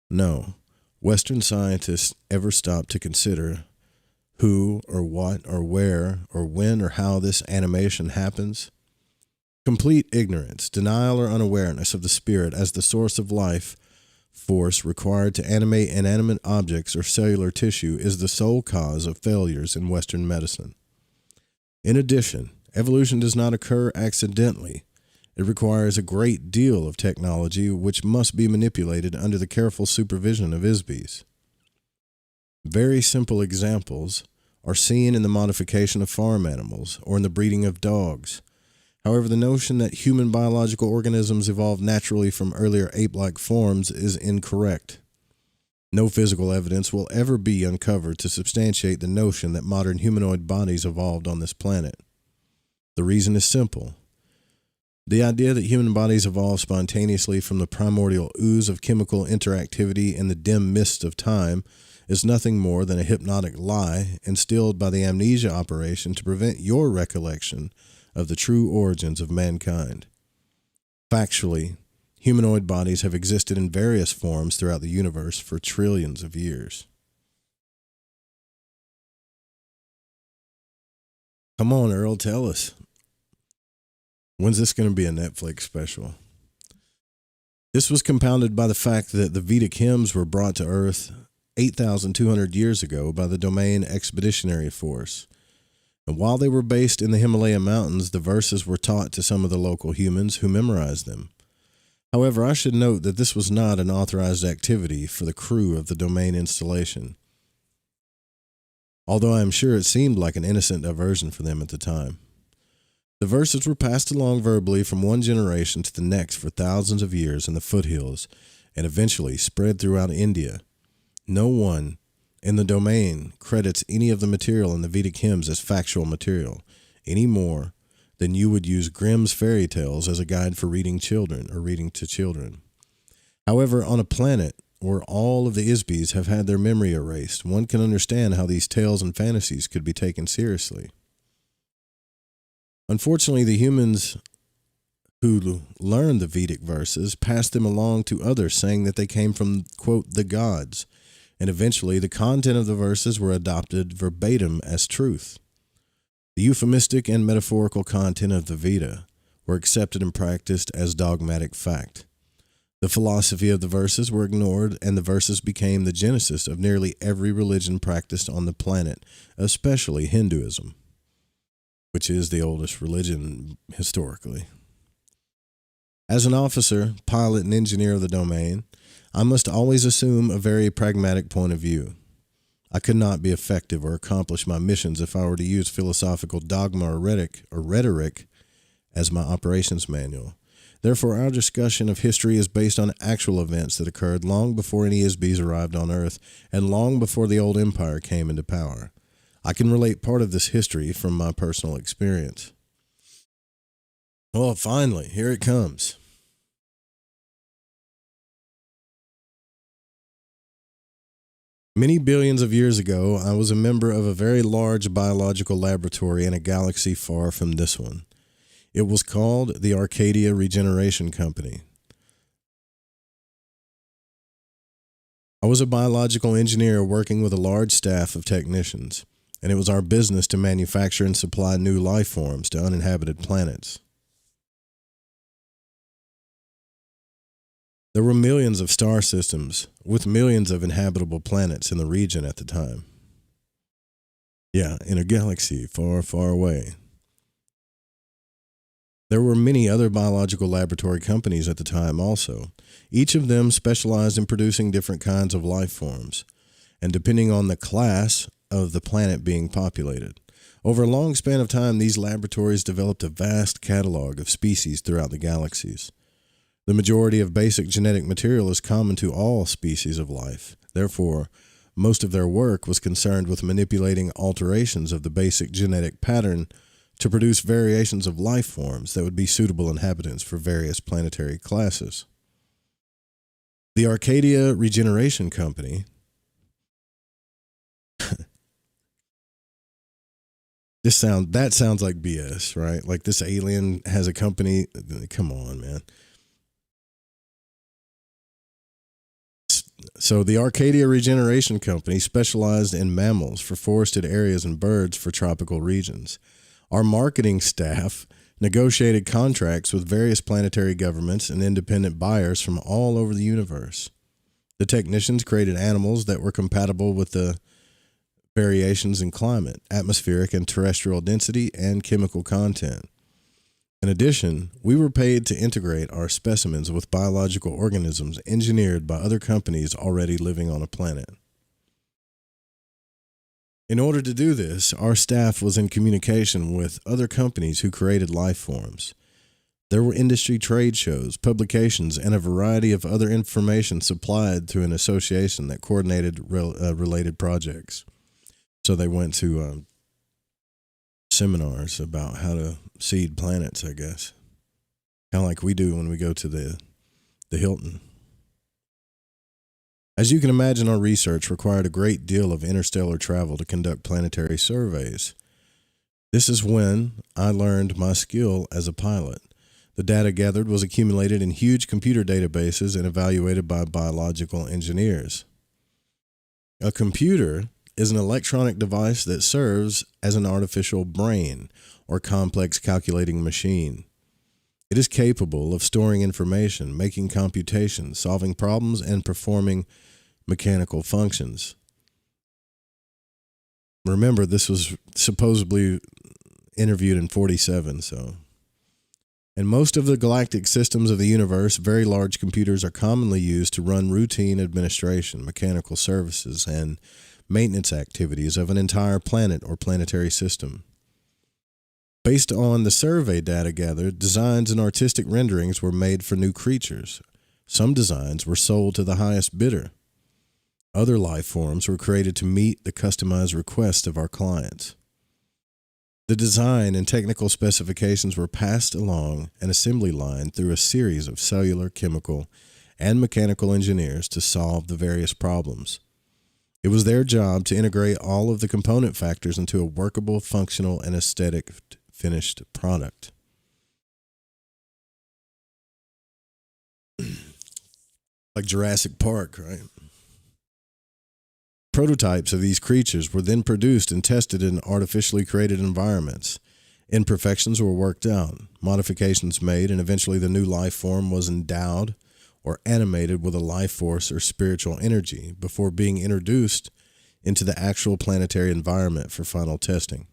No, Western scientists ever stopped to consider who or what or where or when or how this animation happens. Complete ignorance, denial, or unawareness of the spirit as the source of life force required to animate inanimate objects or cellular tissue is the sole cause of failures in Western medicine. In addition, evolution does not occur accidentally. It requires a great deal of technology which must be manipulated under the careful supervision of ISBs. Very simple examples are seen in the modification of farm animals or in the breeding of dogs. However, the notion that human biological organisms evolved naturally from earlier ape-like forms is incorrect. No physical evidence will ever be uncovered to substantiate the notion that modern humanoid bodies evolved on this planet. The reason is simple. The idea that human bodies evolved spontaneously from the primordial ooze of chemical interactivity in the dim mist of time is nothing more than a hypnotic lie instilled by the amnesia operation to prevent your recollection of the true origins of mankind. Factually, humanoid bodies have existed in various forms throughout the universe for trillions of years. Come on, Earl, tell us. When's this going to be a Netflix special? This was compounded by the fact that the Vedic hymns were brought to Earth 8,200 years ago by the Domain Expeditionary Force. And while they were based in the Himalaya mountains, the verses were taught to some of the local humans who memorized them. However, I should note that this was not an authorized activity for the crew of the Domain installation, although I am sure it seemed like an innocent diversion for them at the time. The verses were passed along verbally from one generation to the next for thousands of years in the foothills and eventually spread throughout India. No one in the domain credits any of the material in the Vedic hymns as factual material, any more than you would use Grimm's fairy tales as a guide for reading to children. However, on a planet where all of the ISBs have had their memory erased, one can understand how these tales and fantasies could be taken seriously. Unfortunately, the humans who learned the Vedic verses passed them along to others, saying that they came from, quote, the gods, and eventually the content of the verses were adopted verbatim as truth. The euphemistic and metaphorical content of the Veda were accepted and practiced as dogmatic fact. The philosophy of the verses were ignored, and the verses became the genesis of nearly every religion practiced on the planet, especially Hinduism, which is the oldest religion historically. As an officer, pilot, and engineer of the domain, I must always assume a very pragmatic point of view. I could not be effective or accomplish my missions if I were to use philosophical dogma or rhetoric as my operations manual. Therefore, our discussion of history is based on actual events that occurred long before any ISBs arrived on Earth and long before the old empire came into power. I can relate part of this history from my personal experience. Well, finally, here it comes. Many billions of years ago, I was a member of a very large biological laboratory in a galaxy far from this one. It was called the Arcadia Regeneration Company. I was a biological engineer working with a large staff of technicians, and it was our business to manufacture and supply new life forms to uninhabited planets. There were millions of star systems with millions of inhabitable planets in the region at the time. Yeah, in a galaxy far, far away. There were many other biological laboratory companies at the time also. Each of them specialized in producing different kinds of life forms, and depending on the class of the planet being populated. Over a long span of time, these laboratories developed a vast catalog of species throughout the galaxies. The majority of basic genetic material is common to all species of life. Therefore, most of their work was concerned with manipulating alterations of the basic genetic pattern to produce variations of life forms that would be suitable inhabitants for various planetary classes. The Arcadia Regeneration Company that sounds like BS, right? Like this alien has a company. Come on, man. So the Arcadia Regeneration Company specialized in mammals for forested areas and birds for tropical regions. Our marketing staff negotiated contracts with various planetary governments and independent buyers from all over the universe. The technicians created animals that were compatible with the variations in climate, atmospheric and terrestrial density, and chemical content. In addition, we were paid to integrate our specimens with biological organisms engineered by other companies already living on a planet. In order to do this, our staff was in communication with other companies who created life forms. There were industry trade shows, publications, and a variety of other information supplied through an association that coordinated related projects. So they went to seminars about how to seed planets, I guess. Kind of like we do when we go to the Hilton. As you can imagine, our research required a great deal of interstellar travel to conduct planetary surveys. This is when I learned my skill as a pilot. The data gathered was accumulated in huge computer databases and evaluated by biological engineers. A computer is an electronic device that serves as an artificial brain or complex calculating machine. It is capable of storing information, making computations, solving problems, and performing mechanical functions. Remember, this was supposedly interviewed in 47, so. In most of the galactic systems of the universe, very large computers are commonly used to run routine administration, mechanical services, and maintenance activities of an entire planet or planetary system. Based on the survey data gathered, designs and artistic renderings were made for new creatures. Some designs were sold to the highest bidder. Other life forms were created to meet the customized requests of our clients. The design and technical specifications were passed along an assembly line through a series of cellular, chemical, and mechanical engineers to solve the various problems. It was their job to integrate all of the component factors into a workable, functional, and aesthetic finished product. Like Jurassic Park, right? Prototypes of these creatures were then produced and tested in artificially created environments. Imperfections were worked out, modifications made, and eventually the new life form was endowed or animated with a life force or spiritual energy before being introduced into the actual planetary environment for final testing.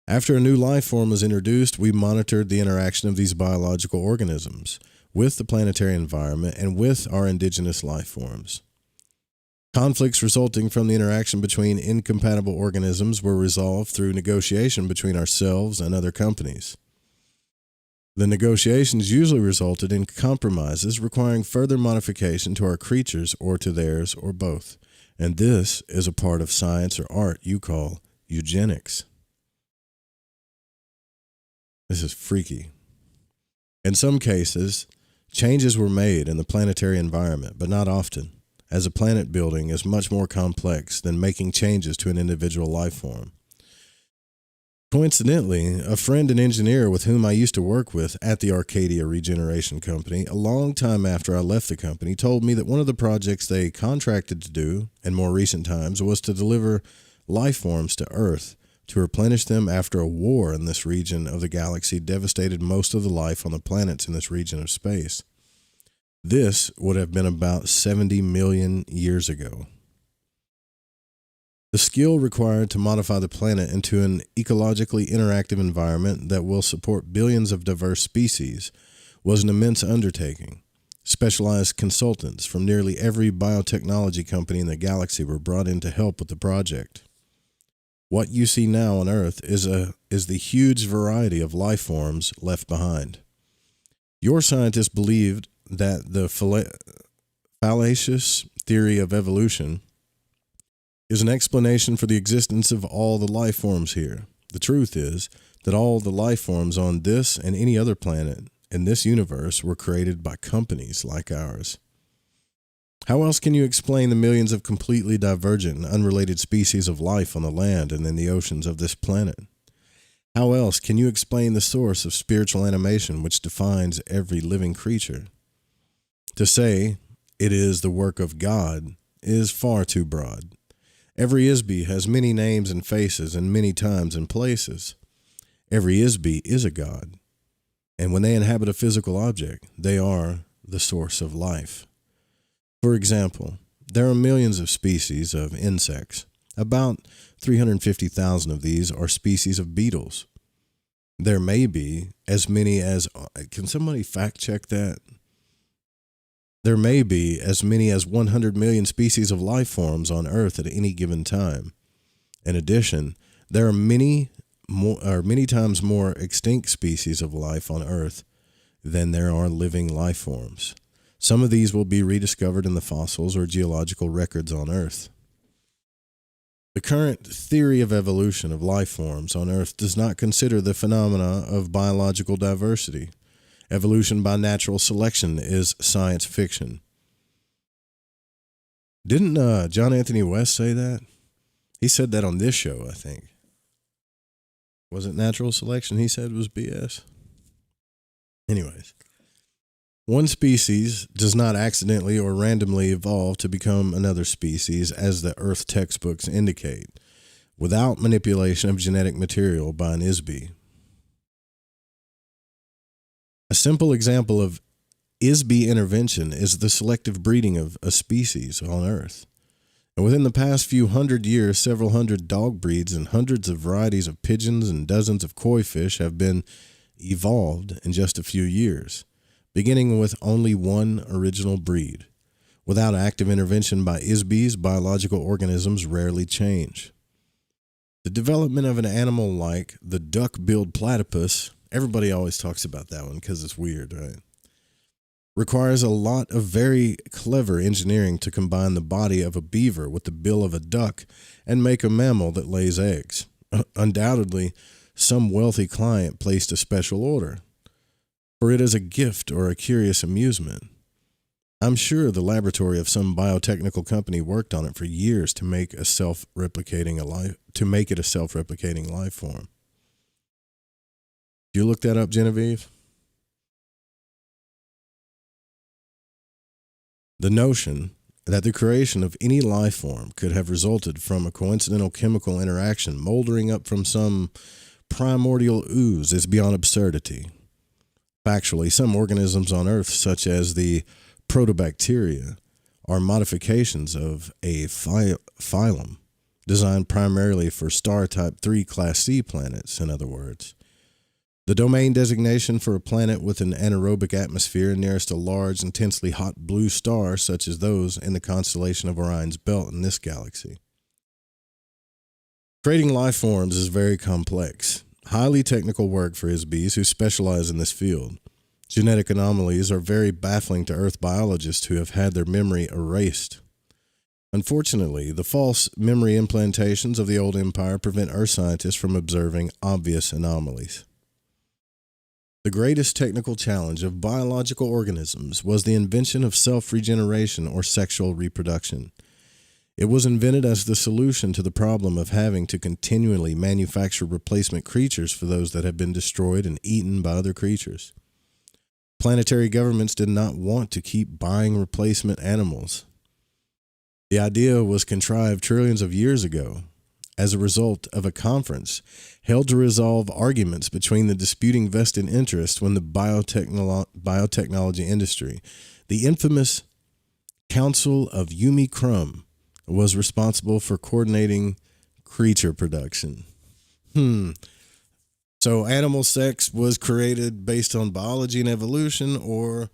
After a new life form was introduced, we monitored the interaction of these biological organisms with the planetary environment and with our indigenous life forms. Conflicts resulting from the interaction between incompatible organisms were resolved through negotiation between ourselves and other companies. The negotiations usually resulted in compromises requiring further modification to our creatures or to theirs or both. And this is a part of science or art you call eugenics. This is freaky. In some cases, changes were made in the planetary environment, but not often, as a planet building is much more complex than making changes to an individual life form. Coincidentally, a friend and engineer with whom I used to work with at the Arcadia Regeneration Company, a long time after I left the company, told me that one of the projects they contracted to do in more recent times was to deliver life forms to Earth to replenish them after a war in this region of the galaxy devastated most of the life on the planets in this region of space. This would have been about 70 million years ago. The skill required to modify the planet into an ecologically interactive environment that will support billions of diverse species was an immense undertaking. Specialized consultants from nearly every biotechnology company in the galaxy were brought in to help with the project. What you see now on Earth is the huge variety of life forms left behind. Your scientists believed that the fallacious theory of evolution is an explanation for the existence of all the life forms here. The truth is that all the life forms on this and any other planet in this universe were created by companies like ours. How else can you explain the millions of completely divergent and unrelated species of life on the land and in the oceans of this planet? How else can you explain the source of spiritual animation which defines every living creature? To say it is the work of God is far too broad. Every Isby has many names and faces and many times and places. Every Isby is a god. And when they inhabit a physical object, they are the source of life. For example, there are millions of species of insects. About 350,000 of these are species of beetles. There may be as many as, can somebody fact check that? There may be as many as 100 million species of life forms on Earth at any given time. In addition, there are many times more extinct species of life on Earth than there are living life forms. Some of these will be rediscovered in the fossils or geological records on Earth. The current theory of evolution of life forms on Earth does not consider the phenomena of biological diversity. Evolution by natural selection is science fiction. Didn't John Anthony West say that? He said that on this show, I think. Was it natural selection he said was BS? Anyways, one species does not accidentally or randomly evolve to become another species, as the Earth textbooks indicate, without manipulation of genetic material by an Isby. A simple example of Isby intervention is the selective breeding of a species on Earth. And within the past few hundred years, several hundred dog breeds and hundreds of varieties of pigeons and dozens of koi fish have been evolved in just a few years, beginning with only one original breed. Without active intervention by Isbys, biological organisms rarely change. The development of an animal like the duck-billed platypus, everybody always talks about that one because it's weird, right? Requires a lot of very clever engineering to combine the body of a beaver with the bill of a duck and make a mammal that lays eggs. Undoubtedly, some wealthy client placed a special order, for it is a gift or a curious amusement. I'm sure the laboratory of some biotechnical company worked on it for years to make it a self-replicating life form. You look that up, Genevieve? The notion that the creation of any life form could have resulted from a coincidental chemical interaction moldering up from some primordial ooze is beyond absurdity. Factually, some organisms on Earth, such as the protobacteria, are modifications of a phylum, designed primarily for star type 3 Class C planets, in other words. The domain designation for a planet with an anaerobic atmosphere nearest a large, intensely hot blue star such as those in the constellation of Orion's belt in this galaxy. Creating life forms is very complex, highly technical work for ISBs who specialize in this field. Genetic anomalies are very baffling to Earth biologists who have had their memory erased. Unfortunately, the false memory implantations of the old empire prevent Earth scientists from observing obvious anomalies. The greatest technical challenge of biological organisms was the invention of self-regeneration or sexual reproduction. It was invented as the solution to the problem of having to continually manufacture replacement creatures for those that had been destroyed and eaten by other creatures. Planetary governments did not want to keep buying replacement animals. The idea was contrived trillions of years ago as a result of a conference held to resolve arguments between the disputing vested interests when the biotechnology industry. The infamous Council of Crum was responsible for coordinating creature production. So animal sex was created based on biology and evolution, or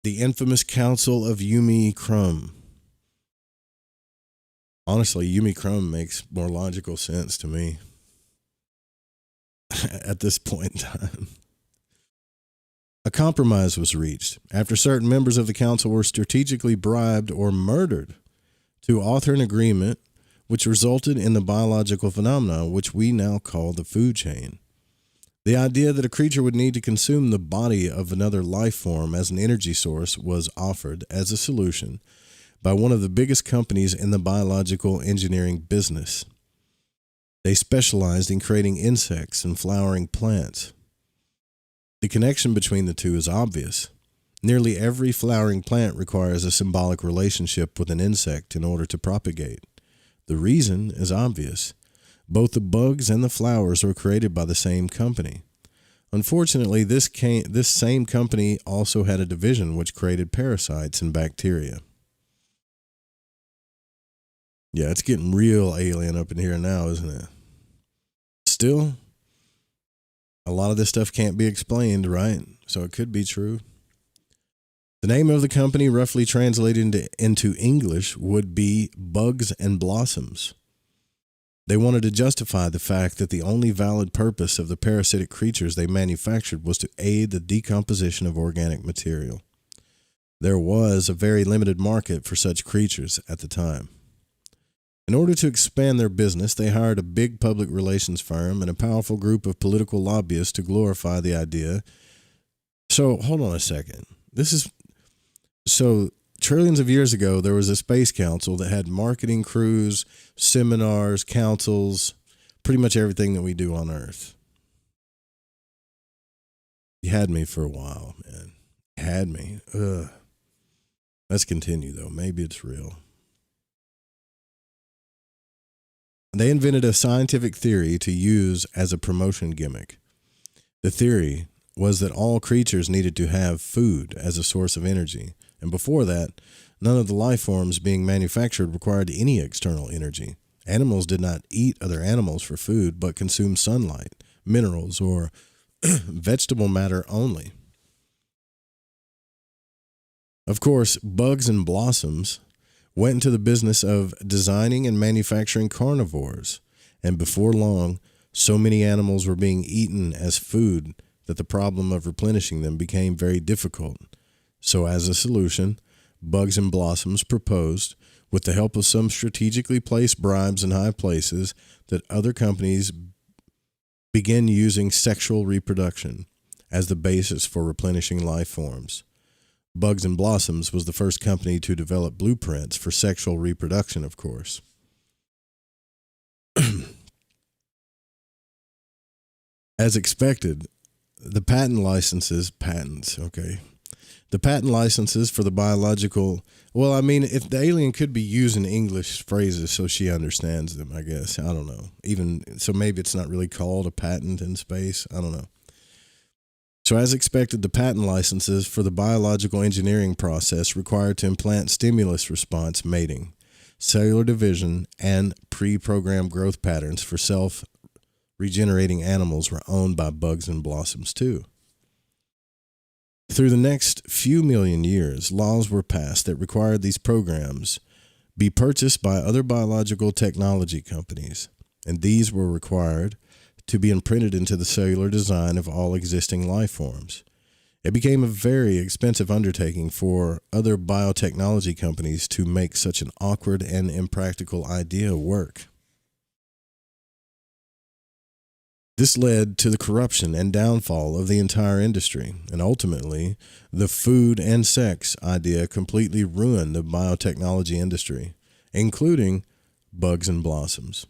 the infamous Council of Crum? Honestly, Crum makes more logical sense to me at this point in time. A compromise was reached after certain members of the council were strategically bribed or murdered to author an agreement which resulted in the biological phenomenon which we now call the food chain. The idea that a creature would need to consume the body of another life form as an energy source was offered as a solution by one of the biggest companies in the biological engineering business. They specialized in creating insects and flowering plants. The connection between the two is obvious. Nearly every flowering plant requires a symbolic relationship with an insect in order to propagate. The reason is obvious. Both the bugs and the flowers were created by the same company. Unfortunately, this same company also had a division which created parasites and bacteria. Yeah, it's getting real alien up in here now, isn't it? Still, a lot of this stuff can't be explained, right? So it could be true. The name of the company, roughly translated into English, would be Bugs and Blossoms. They wanted to justify the fact that the only valid purpose of the parasitic creatures they manufactured was to aid the decomposition of organic material. There was a very limited market for such creatures at the time. In order to expand their business, they hired a big public relations firm and a powerful group of political lobbyists to glorify the idea. So, hold on a second. So trillions of years ago, there was a space council that had marketing crews, seminars, councils, pretty much everything that we do on Earth. You had me for a while, man. You had me. Ugh. Let's continue, though. Maybe it's real. They invented a scientific theory to use as a promotion gimmick. The theory was that all creatures needed to have food as a source of energy, and before that, none of the life forms being manufactured required any external energy. Animals did not eat other animals for food, but consumed sunlight, minerals, or vegetable matter only. Of course, Bugs and Blossoms went into the business of designing and manufacturing carnivores, and before long, so many animals were being eaten as food that the problem of replenishing them became very difficult. So as a solution, Bugs and Blossoms proposed, with the help of some strategically placed bribes in high places, that other companies begin using sexual reproduction as the basis for replenishing life forms. Bugs and Blossoms was the first company to develop blueprints for sexual reproduction, of course. As expected, the patent licenses for the biological, well, I mean, if the alien could be using English phrases so she understands them, I guess. I don't know. Even so, maybe it's not really called a patent in space. I don't know. So as expected, the patent licenses for the biological engineering process required to implant stimulus response mating, cellular division, and pre-programmed growth patterns for self-regenerating animals were owned by bugs and blossoms too. Through the next few million years, laws were passed that required these programs be purchased by other biological technology companies, and these were required to be imprinted into the cellular design of all existing life forms. It became a very expensive undertaking for other biotechnology companies to make such an awkward and impractical idea work. This led to the corruption and downfall of the entire industry, and ultimately, the food and sex idea completely ruined the biotechnology industry, including bugs and blossoms.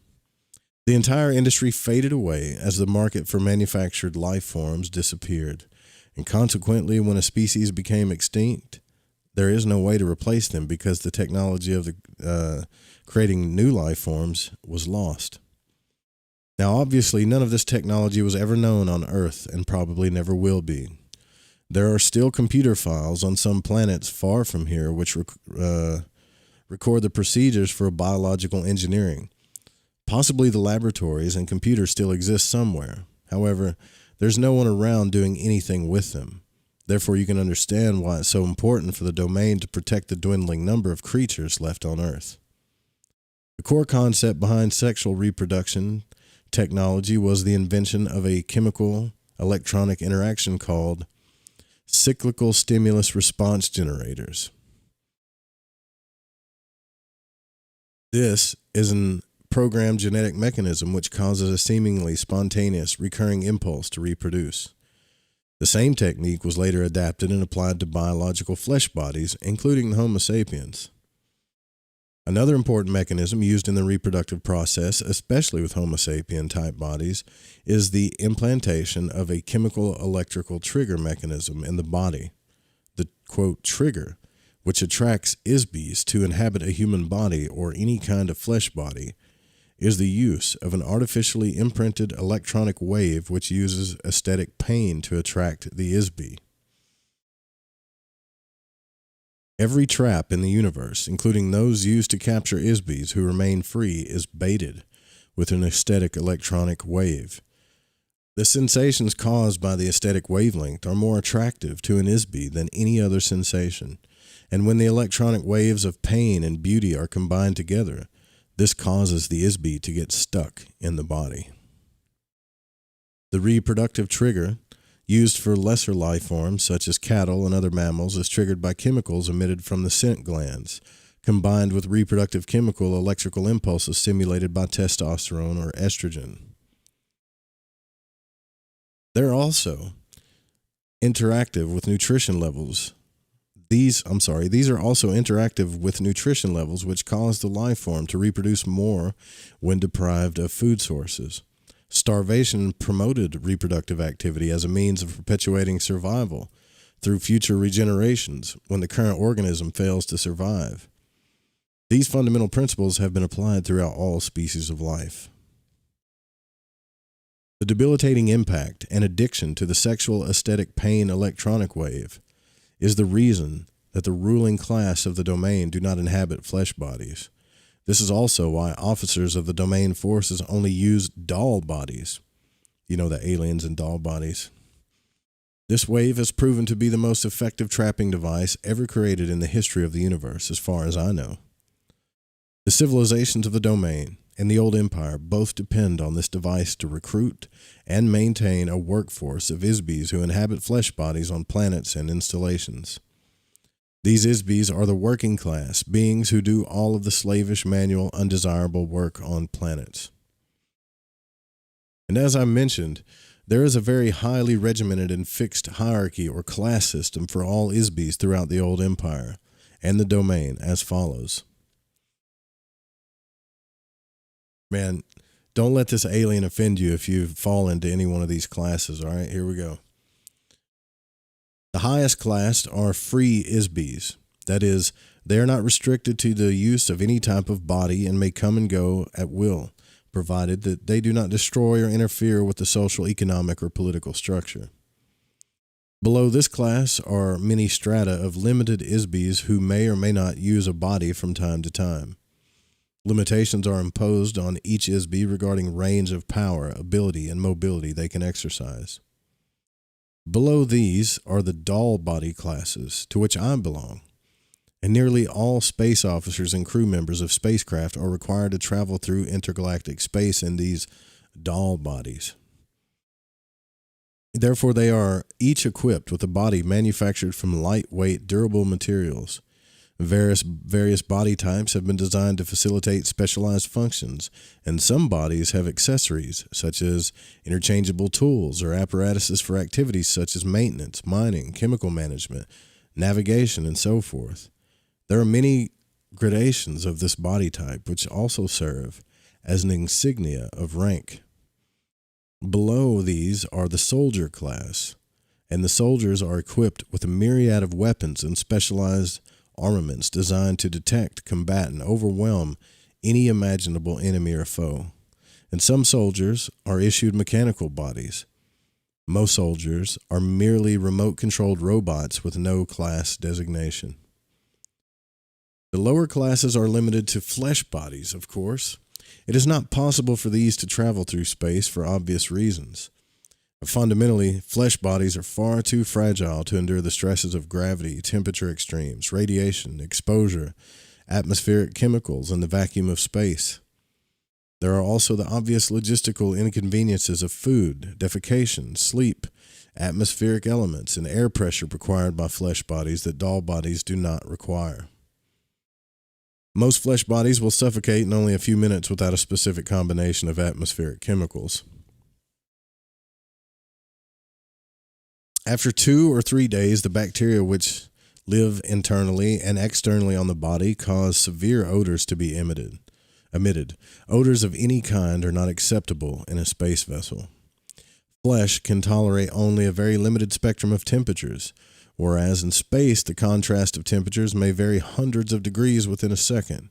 The entire industry faded away as the market for manufactured life forms disappeared, and consequently, when a species became extinct, there is no way to replace them because the technology of creating new life forms was lost. Now, obviously, none of this technology was ever known on Earth and probably never will be. There are still computer files on some planets far from here which record the procedures for biological engineering. Possibly the laboratories and computers still exist somewhere. However, there's no one around doing anything with them. Therefore, you can understand why it's so important for the domain to protect the dwindling number of creatures left on Earth. The core concept behind sexual reproduction technology was the invention of a chemical electronic interaction called cyclical stimulus response generators. This is an programmed genetic mechanism which causes a seemingly spontaneous recurring impulse to reproduce. The same technique was later adapted and applied to biological flesh bodies, including the Homo sapiens. Another important mechanism used in the reproductive process, especially with Homo sapien type bodies, is the implantation of a chemical electrical trigger mechanism in the body. The, quote, trigger, which attracts ISBs to inhabit a human body or any kind of flesh body, is the use of an artificially imprinted electronic wave which uses aesthetic pain to attract the ISB. Every trap in the universe, including those used to capture ISBs who remain free, is baited with an aesthetic electronic wave. The sensations caused by the aesthetic wavelength are more attractive to an ISB than any other sensation, and when the electronic waves of pain and beauty are combined together, this causes the ISB to get stuck in the body. The reproductive trigger, used for lesser life forms such as cattle and other mammals, is triggered by chemicals emitted from the scent glands, combined with reproductive chemical electrical impulses stimulated by testosterone or estrogen. They're also interactive with nutrition levels. These are also interactive with nutrition levels which cause the life form to reproduce more when deprived of food sources. Starvation promoted reproductive activity as a means of perpetuating survival through future regenerations when the current organism fails to survive. These fundamental principles have been applied throughout all species of life. The debilitating impact and addiction to the sexual aesthetic pain electronic wave is the reason that the ruling class of the domain do not inhabit flesh bodies. This is also why officers of the domain forces only use doll bodies. You know, the aliens and doll bodies. This wave has proven to be the most effective trapping device ever created in the history of the universe, as far as I know. The civilizations of the domain and the old empire both depend on this device to recruit and maintain a workforce of ISBs who inhabit flesh bodies on planets and installations. These ISBs are the working class, beings who do all of the slavish, manual, undesirable work on planets. And as I mentioned, there is a very highly regimented and fixed hierarchy or class system for all ISBs throughout the old empire and the domain as follows. Man, don't let this alien offend you if you fall into any one of these classes, all right? Here we go. The highest class are free ISBs. That is, they are not restricted to the use of any type of body and may come and go at will, provided that they do not destroy or interfere with the social, economic, or political structure. Below this class are many strata of limited ISBs who may or may not use a body from time to time. Limitations are imposed on each ISB regarding range of power, ability, and mobility they can exercise. Below these are the doll body classes, to which I belong, and nearly all space officers and crew members of spacecraft are required to travel through intergalactic space in these doll bodies. Therefore, they are each equipped with a body manufactured from lightweight, durable materials. Various body types have been designed to facilitate specialized functions, and some bodies have accessories, such as interchangeable tools or apparatuses for activities such as maintenance, mining, chemical management, navigation, and so forth. There are many gradations of this body type, which also serve as an insignia of rank. Below these are the soldier class, and the soldiers are equipped with a myriad of weapons and specialized armaments designed to detect, combat, and overwhelm any imaginable enemy or foe. And some soldiers are issued mechanical bodies. Most soldiers are merely remote-controlled robots with no class designation. The lower classes are limited to flesh bodies, of course. It is not possible for these to travel through space for obvious reasons. Fundamentally, flesh bodies are far too fragile to endure the stresses of gravity, temperature extremes, radiation, exposure, atmospheric chemicals, and the vacuum of space. There are also the obvious logistical inconveniences of food, defecation, sleep, atmospheric elements, and air pressure required by flesh bodies that doll bodies do not require. Most flesh bodies will suffocate in only a few minutes without a specific combination of atmospheric chemicals. After 2 or 3 days, the bacteria which live internally and externally on the body cause severe odors to be emitted. Odors of any kind are not acceptable in a space vessel. Flesh can tolerate only a very limited spectrum of temperatures, whereas in space the contrast of temperatures may vary hundreds of degrees within a second.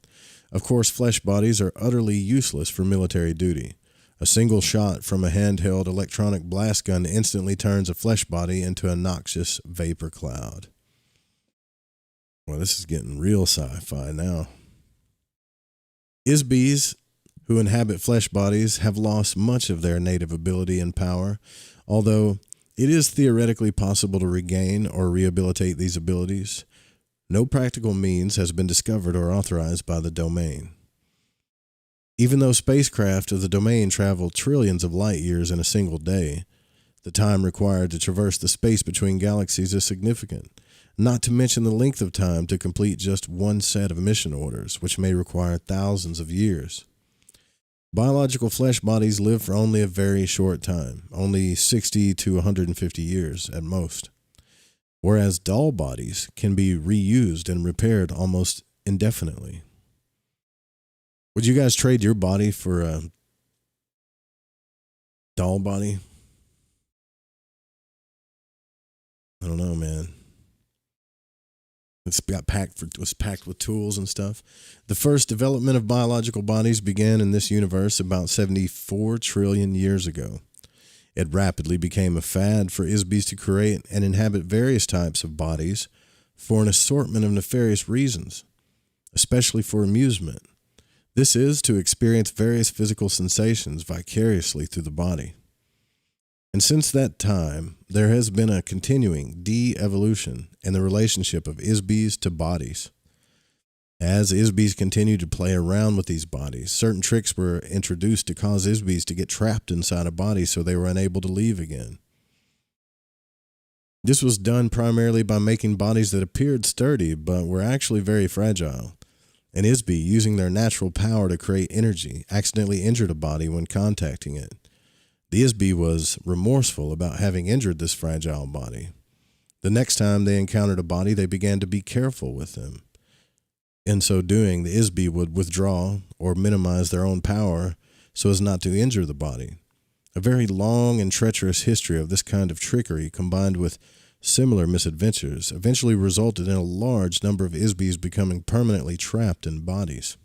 Of course, flesh bodies are utterly useless for military duty. A single shot from a handheld electronic blast gun instantly turns a flesh body into a noxious vapor cloud. Well, this is getting real sci-fi now. ISBs who inhabit flesh bodies have lost much of their native ability and power, although it is theoretically possible to regain or rehabilitate these abilities. No practical means has been discovered or authorized by the domain. Even though spacecraft of the domain travel trillions of light years in a single day, the time required to traverse the space between galaxies is significant, not to mention the length of time to complete just one set of mission orders, which may require thousands of years. Biological flesh bodies live for only a very short time, only 60 to 150 years at most, whereas doll bodies can be reused and repaired almost indefinitely. Would you guys trade your body for a doll body? I don't know, man. Was packed with tools and stuff. The first development of biological bodies began in this universe about 74 trillion years ago. It rapidly became a fad for ISBs to create and inhabit various types of bodies for an assortment of nefarious reasons, especially for amusement. This is to experience various physical sensations vicariously through the body. And since that time, there has been a continuing de-evolution in the relationship of ISBs to bodies. As ISBs continued to play around with these bodies, certain tricks were introduced to cause ISBs to get trapped inside a body so they were unable to leave again. This was done primarily by making bodies that appeared sturdy but were actually very fragile. An ISB, using their natural power to create energy, accidentally injured a body when contacting it. The ISB was remorseful about having injured this fragile body. The next time they encountered a body, they began to be careful with them. In so doing, the ISB would withdraw or minimize their own power so as not to injure the body. A very long and treacherous history of this kind of trickery, combined with similar misadventures, eventually resulted in a large number of ISBs becoming permanently trapped in bodies.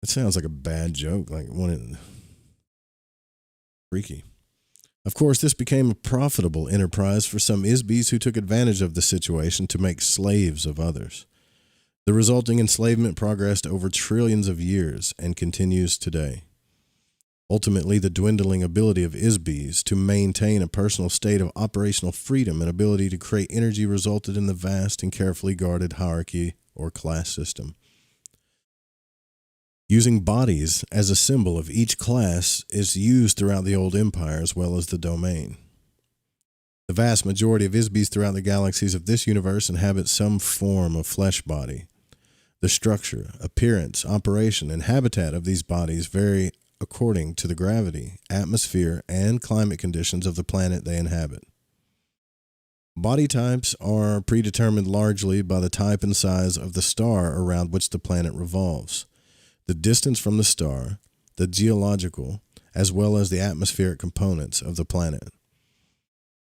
It sounds like a bad joke, like one freaky. Of course, this became a profitable enterprise for some ISBs who took advantage of the situation to make slaves of others. The resulting enslavement progressed over trillions of years and continues today. Ultimately, the dwindling ability of ISBEs to maintain a personal state of operational freedom and ability to create energy resulted in the vast and carefully guarded hierarchy or class system. Using bodies as a symbol of each class is used throughout the old empire as well as the domain. The vast majority of ISBEs throughout the galaxies of this universe inhabit some form of flesh body. The structure, appearance, operation, and habitat of these bodies vary according to the gravity, atmosphere, and climate conditions of the planet they inhabit. Body types are predetermined largely by the type and size of the star around which the planet revolves, the distance from the star, the geological, as well as the atmospheric components of the planet.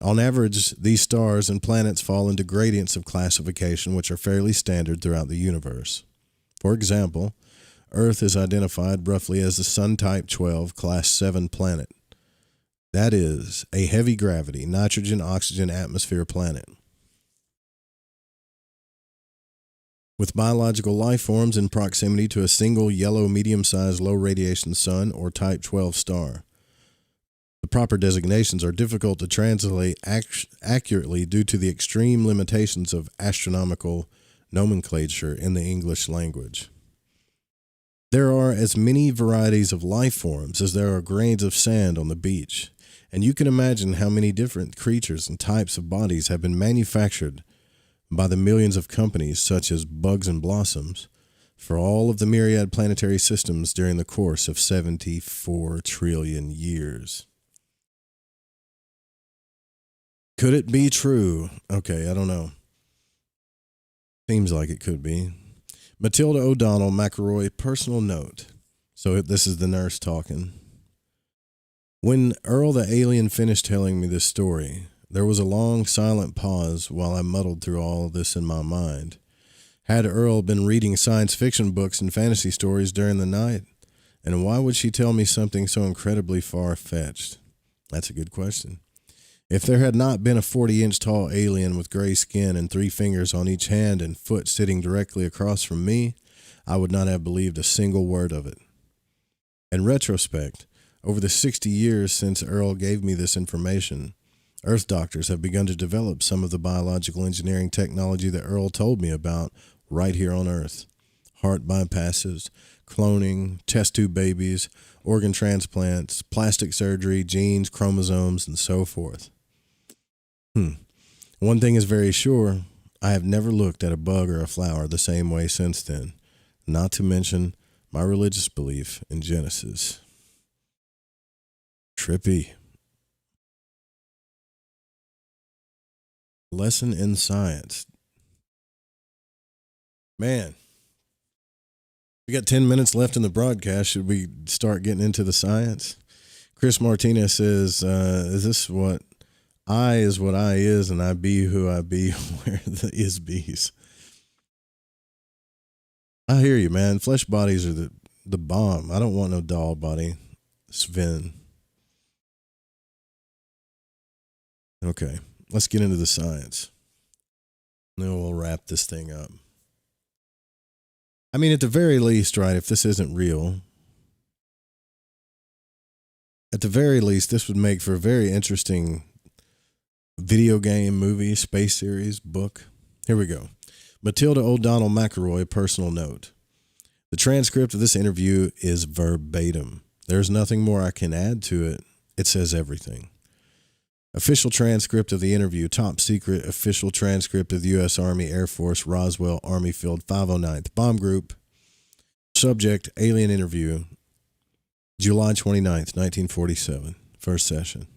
On average, these stars and planets fall into gradients of classification which are fairly standard throughout the universe. For example, Earth is identified roughly as the Sun Type 12 Class 7 planet. That is, a heavy gravity, nitrogen-oxygen atmosphere planet. With biological life forms in proximity to a single yellow medium-sized low-radiation sun or Type 12 star. The proper designations are difficult to translate accurately due to the extreme limitations of astronomical nomenclature in the English language. There are as many varieties of life forms as there are grains of sand on the beach, and you can imagine how many different creatures and types of bodies have been manufactured by the millions of companies such as Bugs and Blossoms for all of the myriad planetary systems during the course of 74 trillion years. Could it be true? Okay, I don't know. Seems like it could be. Matilda O'Donnell McElroy, personal note. So this is the nurse talking. When Earl the alien finished telling me this story, there was a long silent pause while I muddled through all of this in my mind. Had Earl been reading science fiction books and fantasy stories during the night? And why would she tell me something so incredibly far-fetched? That's a good question. If there had not been a 40-inch tall alien with gray skin and 3 fingers on each hand and foot sitting directly across from me, I would not have believed a single word of it. In retrospect, over the 60 years since Earl gave me this information, Earth doctors have begun to develop some of the biological engineering technology that Earl told me about right here on Earth. Heart bypasses, cloning, test tube babies, organ transplants, plastic surgery, genes, chromosomes, and so forth. One thing is very sure, I have never looked at a bug or a flower the same way since then, not to mention my religious belief in Genesis. Trippy. Lesson in science. Man, we got 10 minutes left in the broadcast. Should we start getting into the science? Chris Martinez says, is this what I is what I is and I be who I be? Where the is bees? I hear you, man. Flesh bodies are the bomb. I don't want no doll body. Sven. Okay, let's get into the science. Then we'll wrap this thing up. I mean, at the very least, right, if this isn't real, at the very least, this would make for a very interesting video game, movie, space series, book. Here we go. Matilda O'Donnell McElroy, personal note. The transcript of this interview is verbatim. There's nothing more I can add to it. It says everything. Official transcript of the interview, top secret official transcript of the U.S. Army Air Force Roswell Army Field 509th Bomb Group. Subject, alien interview, July 29th, 1947, first session.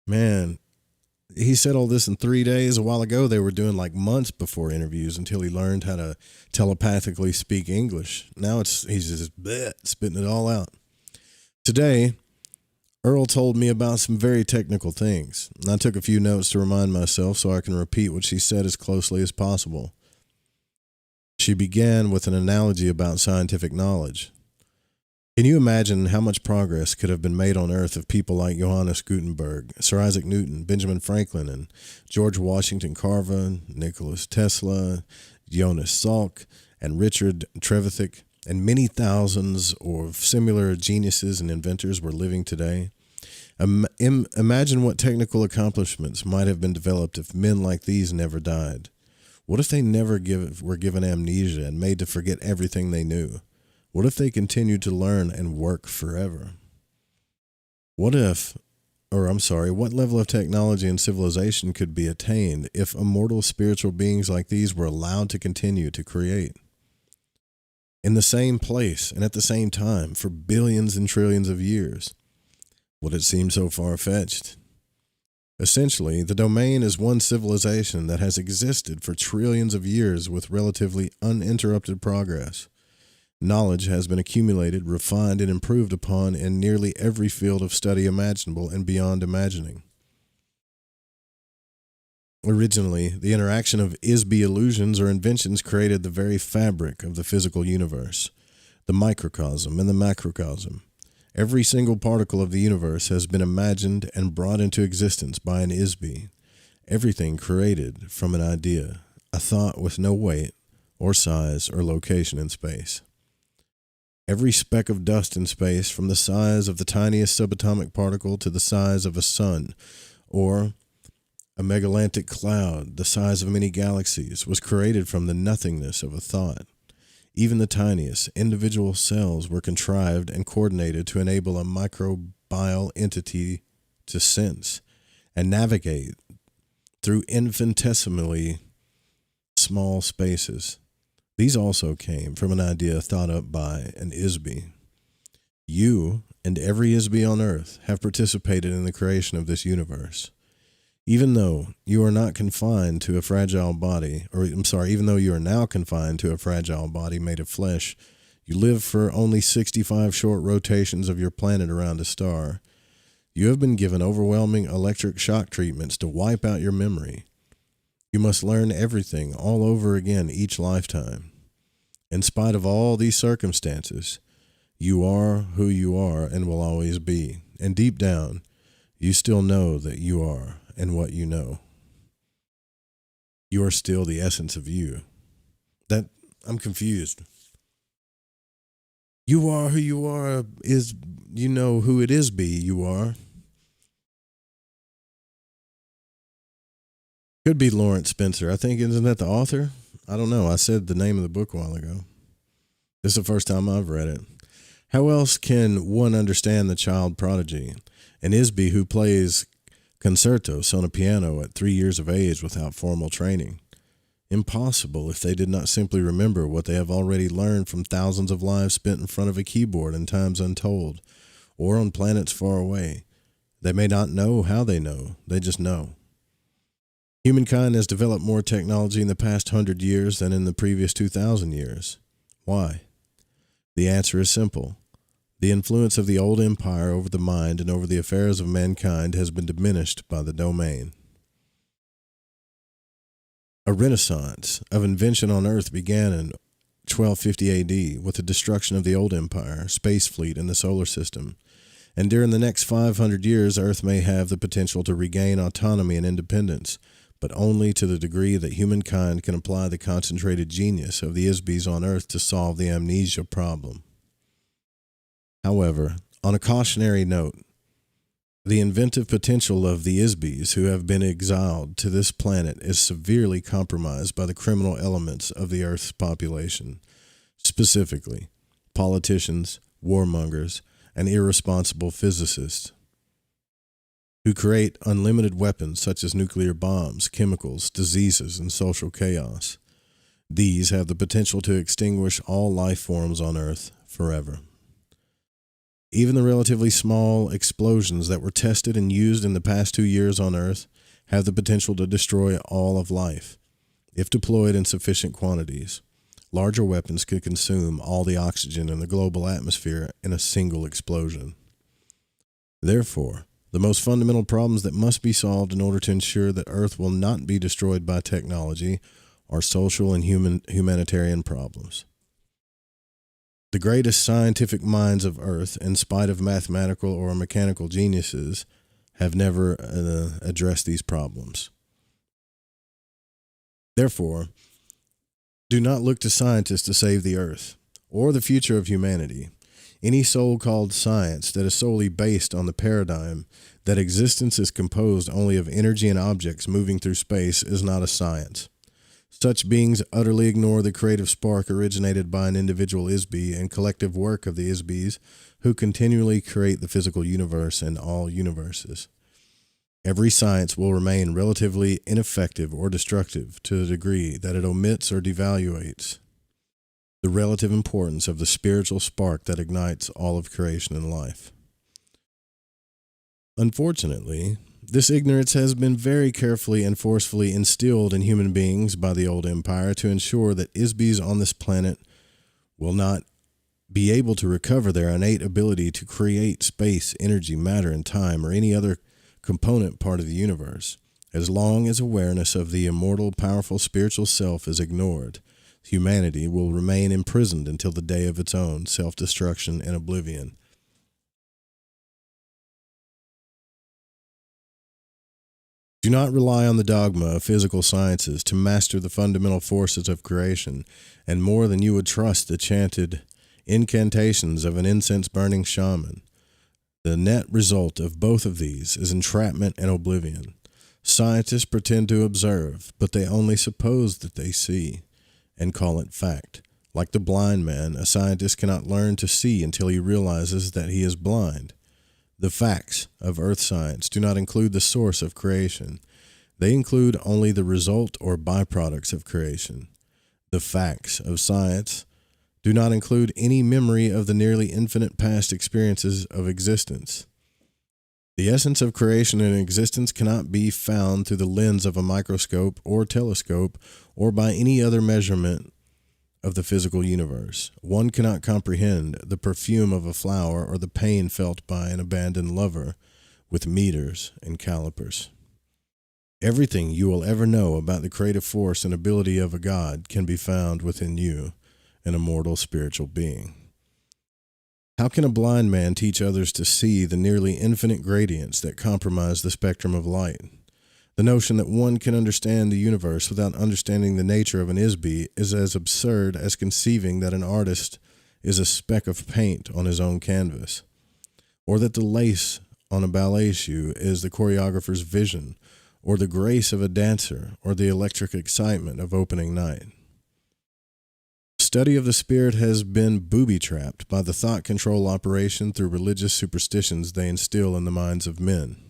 Man, he said all this in 3 days. A while ago, they were doing like months before interviews until he learned how to telepathically speak English. Now he's just spitting it all out. Today, Earl told me about some very technical things, and I took a few notes to remind myself so I can repeat what she said as closely as possible. She began with an analogy about scientific knowledge. Can you imagine how much progress could have been made on Earth if people like Johannes Gutenberg, Sir Isaac Newton, Benjamin Franklin, and George Washington Carver, Nikola Tesla, Jonas Salk, and Richard Trevithick, and many thousands of similar geniuses and inventors were living today? Imagine what technical accomplishments might have been developed if men like these never died. What if they never were given amnesia and made to forget everything they knew? What if they continued to learn and work forever? What level of technology and civilization could be attained if immortal spiritual beings like these were allowed to continue to create? In the same place and at the same time for billions and trillions of years. Would it seem so far-fetched? Essentially, the domain is one civilization that has existed for trillions of years with relatively uninterrupted progress. Knowledge has been accumulated, refined, and improved upon in nearly every field of study imaginable and beyond imagining. Originally, the interaction of ISBE illusions or inventions created the very fabric of the physical universe, the microcosm and the macrocosm. Every single particle of the universe has been imagined and brought into existence by an ISBE. Everything created from an idea, a thought with no weight or size or location in space. Every speck of dust in space, from the size of the tiniest subatomic particle to the size of a sun, or a megalantic cloud the size of many galaxies, was created from the nothingness of a thought. Even the tiniest individual cells were contrived and coordinated to enable a microbial entity to sense and navigate through infinitesimally small spaces. These also came from an idea thought up by an ISBE. You and every ISBE on Earth have participated in the creation of this universe. Even though you are not confined to a fragile body, even though you are now confined to a fragile body made of flesh, you live for only 65 short rotations of your planet around a star. You have been given overwhelming electric shock treatments to wipe out your memory. You must learn everything all over again each lifetime. In spite of all these circumstances, you are who you are and will always be. And deep down, you still know that you are and what you know. You are still the essence of you. I'm confused. You are who you are is, you know who it is be you are. Could be Lawrence Spencer. I think, isn't that the author? I don't know. I said the name of the book a while ago. This is the first time I've read it. How else can one understand the child prodigy, an ISBE who plays concertos on a piano at 3 years of age without formal training? Impossible if they did not simply remember what they have already learned from thousands of lives spent in front of a keyboard in times untold, or on planets far away. They may not know how they know, they just know. Humankind has developed more technology in the past 100 years than in the previous 2,000 years. Why? The answer is simple. The influence of the old empire over the mind and over the affairs of mankind has been diminished by the domain. A renaissance of invention on Earth began in 1250 AD with the destruction of the old empire, space fleet, and the solar system. And during the next 500 years, Earth may have the potential to regain autonomy and independence, but only to the degree that humankind can apply the concentrated genius of the ISBEs on Earth to solve the amnesia problem. However, on a cautionary note, the inventive potential of the ISBEs who have been exiled to this planet is severely compromised by the criminal elements of the Earth's population, specifically politicians, warmongers, and irresponsible physicists who create unlimited weapons such as nuclear bombs, chemicals, diseases, and social chaos. These have the potential to extinguish all life forms on Earth forever. Even the relatively small explosions that were tested and used in the past 2 years on Earth have the potential to destroy all of life. If deployed in sufficient quantities, larger weapons could consume all the oxygen in the global atmosphere in a single explosion. Therefore, the most fundamental problems that must be solved in order to ensure that Earth will not be destroyed by technology are social and humanitarian problems. The greatest scientific minds of Earth, in spite of mathematical or mechanical geniuses, have never addressed these problems. Therefore, do not look to scientists to save the Earth or the future of humanity. Any so-called science that is solely based on the paradigm that existence is composed only of energy and objects moving through space is not a science. Such beings utterly ignore the creative spark originated by an individual ISB and collective work of the ISBs who continually create the physical universe and all universes. Every science will remain relatively ineffective or destructive to the degree that it omits or devaluates the relative importance of the spiritual spark that ignites all of creation and life. Unfortunately, this ignorance has been very carefully and forcefully instilled in human beings by the old empire to ensure that ISBs on this planet will not be able to recover their innate ability to create space, energy, matter, and time, or any other component part of the universe. As long as awareness of the immortal, powerful spiritual self is ignored, humanity will remain imprisoned until the day of its own self-destruction and oblivion. Do not rely on the dogma of physical sciences to master the fundamental forces of creation, and more than you would trust the chanted incantations of an incense-burning shaman. The net result of both of these is entrapment and oblivion. Scientists pretend to observe, but they only suppose that they see, and call it fact. Like the blind man, a scientist cannot learn to see until he realizes that he is blind. The facts of earth science do not include the source of creation. They include only the result or byproducts of creation. The facts of science do not include any memory of the nearly infinite past experiences of existence. The essence of creation and existence cannot be found through the lens of a microscope or telescope or by any other measurement of the physical universe. One cannot comprehend the perfume of a flower or the pain felt by an abandoned lover with meters and calipers. Everything you will ever know about the creative force and ability of a God can be found within you, an immortal spiritual being. How can a blind man teach others to see the nearly infinite gradients that comprise the spectrum of light? The notion that one can understand the universe without understanding the nature of an ISB is as absurd as conceiving that an artist is a speck of paint on his own canvas, or that the lace on a ballet shoe is the choreographer's vision, or the grace of a dancer, or the electric excitement of opening night. Study of the spirit has been booby-trapped by the thought control operation through religious superstitions they instill in the minds of men.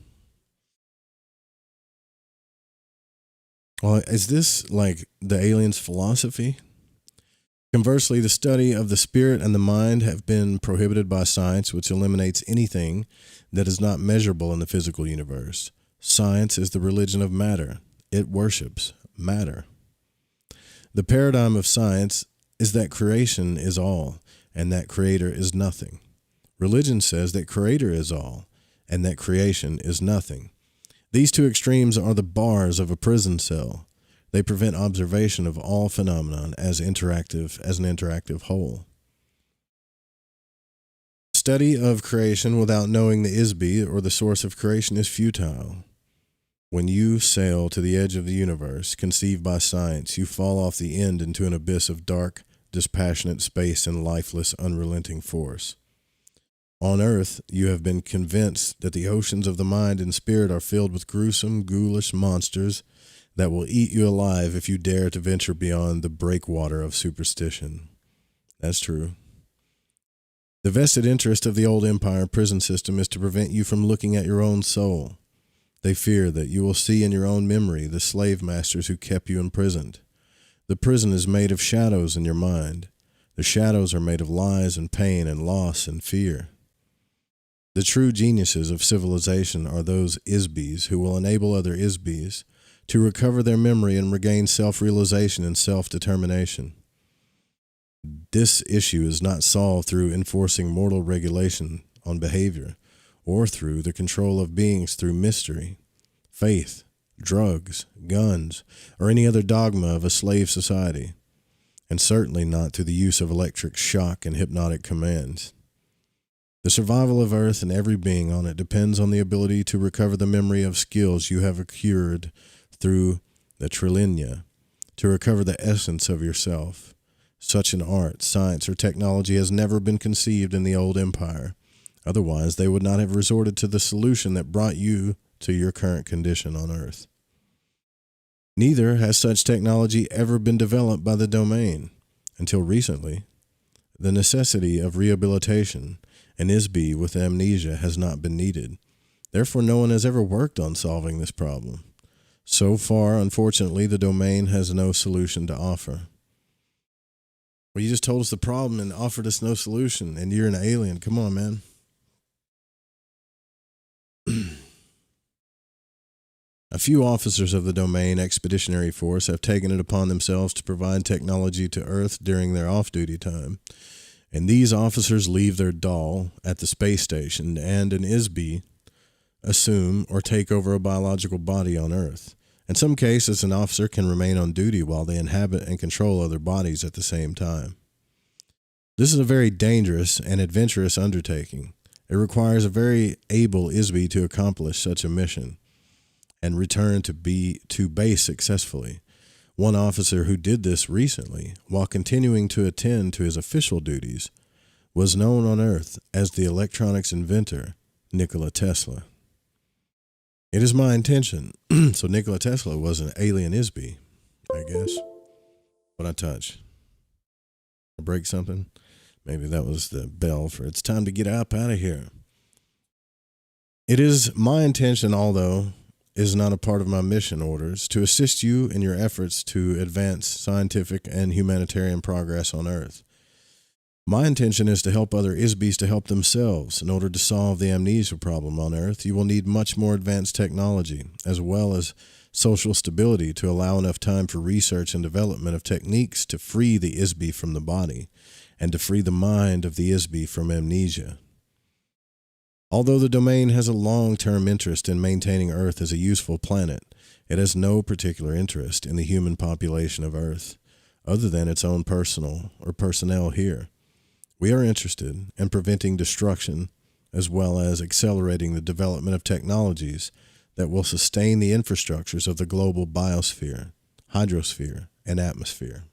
Well, is this like the aliens' philosophy? Conversely, the study of the spirit and the mind have been prohibited by science, which eliminates anything that is not measurable in the physical universe. Science is the religion of matter. It worships matter. The paradigm of science is that creation is all, and that creator is nothing. Religion says that creator is all, and that creation is nothing. These two extremes are the bars of a prison cell. They prevent observation of all phenomenon as an interactive whole. Study of creation without knowing the ISB or the source of creation is futile. When you sail to the edge of the universe, conceived by science, you fall off the end into an abyss of dark, dispassionate space and lifeless, unrelenting force. On earth, you have been convinced that the oceans of the mind and spirit are filled with gruesome, ghoulish monsters that will eat you alive if you dare to venture beyond the breakwater of superstition. That's true. The vested interest of the old empire prison system is to prevent you from looking at your own soul. They fear that you will see in your own memory the slave masters who kept you imprisoned. The prison is made of shadows in your mind. The shadows are made of lies and pain and loss and fear. The true geniuses of civilization are those ISBs who will enable other ISBs to recover their memory and regain self-realization and self-determination. This issue is not solved through enforcing mortal regulation on behavior or through the control of beings through mystery, faith, drugs, guns, or any other dogma of a slave society. and certainly not through the use of electric shock and hypnotic commands. The survival of Earth and every being on it depends on the ability to recover the memory of skills you have accrued through the trillinia, to recover the essence of yourself. Such an art, science, or technology has never been conceived in the old empire. Otherwise, they would not have resorted to the solution that brought you to your current condition on Earth. Neither has such technology ever been developed by the domain. Until recently, the necessity of rehabilitation and ISB with amnesia has not been needed. Therefore, no one has ever worked on solving this problem. So far, unfortunately, the domain has no solution to offer. Well, you just told us the problem and offered us no solution, and you're an alien. Come on, man. A few officers of the Domain Expeditionary Force have taken it upon themselves to provide technology to Earth during their off-duty time, and these officers leave their doll at the space station and an ISB assume or take over a biological body on Earth. In some cases, an officer can remain on duty while they inhabit and control other bodies at the same time. This is a very dangerous and adventurous undertaking. It requires a very able ISB to accomplish such a mission and return to base successfully. One officer who did this recently, while continuing to attend to his official duties, was known on Earth as the electronics inventor, Nikola Tesla. It is my intention. So Nikola Tesla was an alien ISB, I guess. What I touch? I break something? Maybe that was the bell for it's time to get up out of here. It is my intention, although is not a part of my mission orders, to assist you in your efforts to advance scientific and humanitarian progress on Earth. My intention is to help other ISBs to help themselves. In order to solve the amnesia problem on Earth, you will need much more advanced technology, as well as social stability to allow enough time for research and development of techniques to free the ISB from the body, and to free the mind of the ISB from amnesia. Although the domain has a long-term interest in maintaining Earth as a useful planet, it has no particular interest in the human population of Earth, other than its own personnel here. We are interested in preventing destruction, as well as accelerating the development of technologies that will sustain the infrastructures of the global biosphere, hydrosphere, and atmosphere.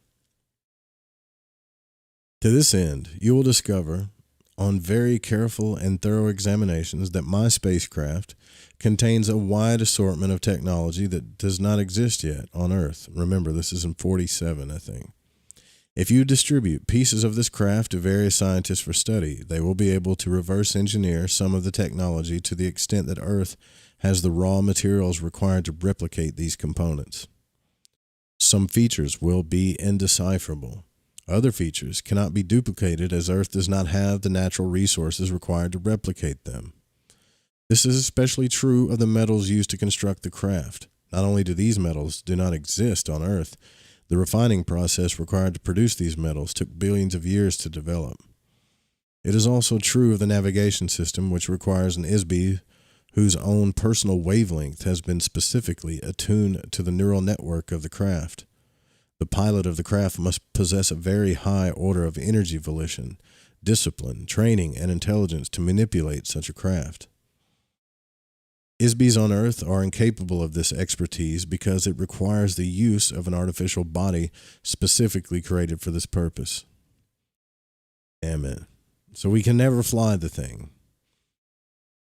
To this end, you will discover, on very careful and thorough examinations, that my spacecraft contains a wide assortment of technology that does not exist yet on Earth. Remember, this is in 47, I think. If you distribute pieces of this craft to various scientists for study, they will be able to reverse engineer some of the technology to the extent that Earth has the raw materials required to replicate these components. Some features will be indecipherable. Other features cannot be duplicated, as Earth does not have the natural resources required to replicate them. This is especially true of the metals used to construct the craft. Not only do these metals do not exist on Earth, the refining process required to produce these metals took billions of years to develop. It is also true of the navigation system, which requires an ISB whose own personal wavelength has been specifically attuned to the neural network of the craft. The pilot of the craft must possess a very high order of energy volition, discipline, training, and intelligence to manipulate such a craft. ISBs on Earth are incapable of this expertise because it requires the use of an artificial body specifically created for this purpose. Damn it. So we can never fly the thing.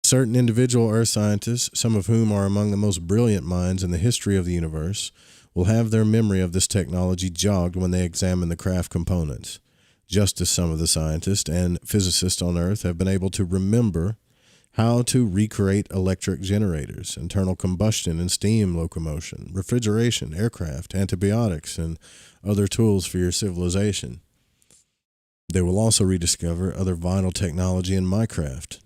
Certain individual Earth scientists, some of whom are among the most brilliant minds in the history of the universe, will have their memory of this technology jogged when they examine the craft components, just as some of the scientists and physicists on Earth have been able to remember how to recreate electric generators, internal combustion and steam locomotion, refrigeration, aircraft, antibiotics, and other tools for your civilization. They will also rediscover other vital technology in my craft.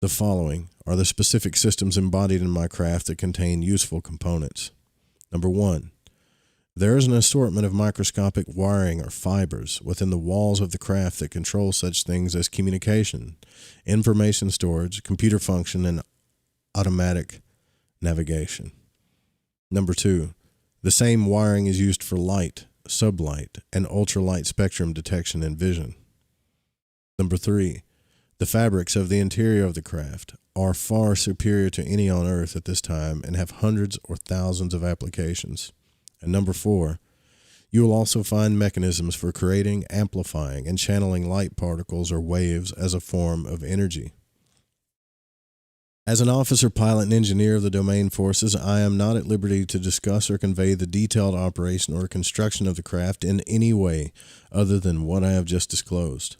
The following are the specific systems embodied in my craft that contain useful components. Number 1. There is an assortment of microscopic wiring or fibers within the walls of the craft that control such things as communication, information storage, computer function, and automatic navigation. Number 2. The same wiring is used for light, sublight, and ultralight spectrum detection and vision. Number 3, the fabrics of the interior of the craft are far superior to any on Earth at this time and have hundreds or thousands of applications. And number 4, you will also find mechanisms for creating, amplifying, and channeling light particles or waves as a form of energy. As an officer, pilot, and engineer of the domain forces, I am not at liberty to discuss or convey the detailed operation or construction of the craft in any way other than what I have just disclosed.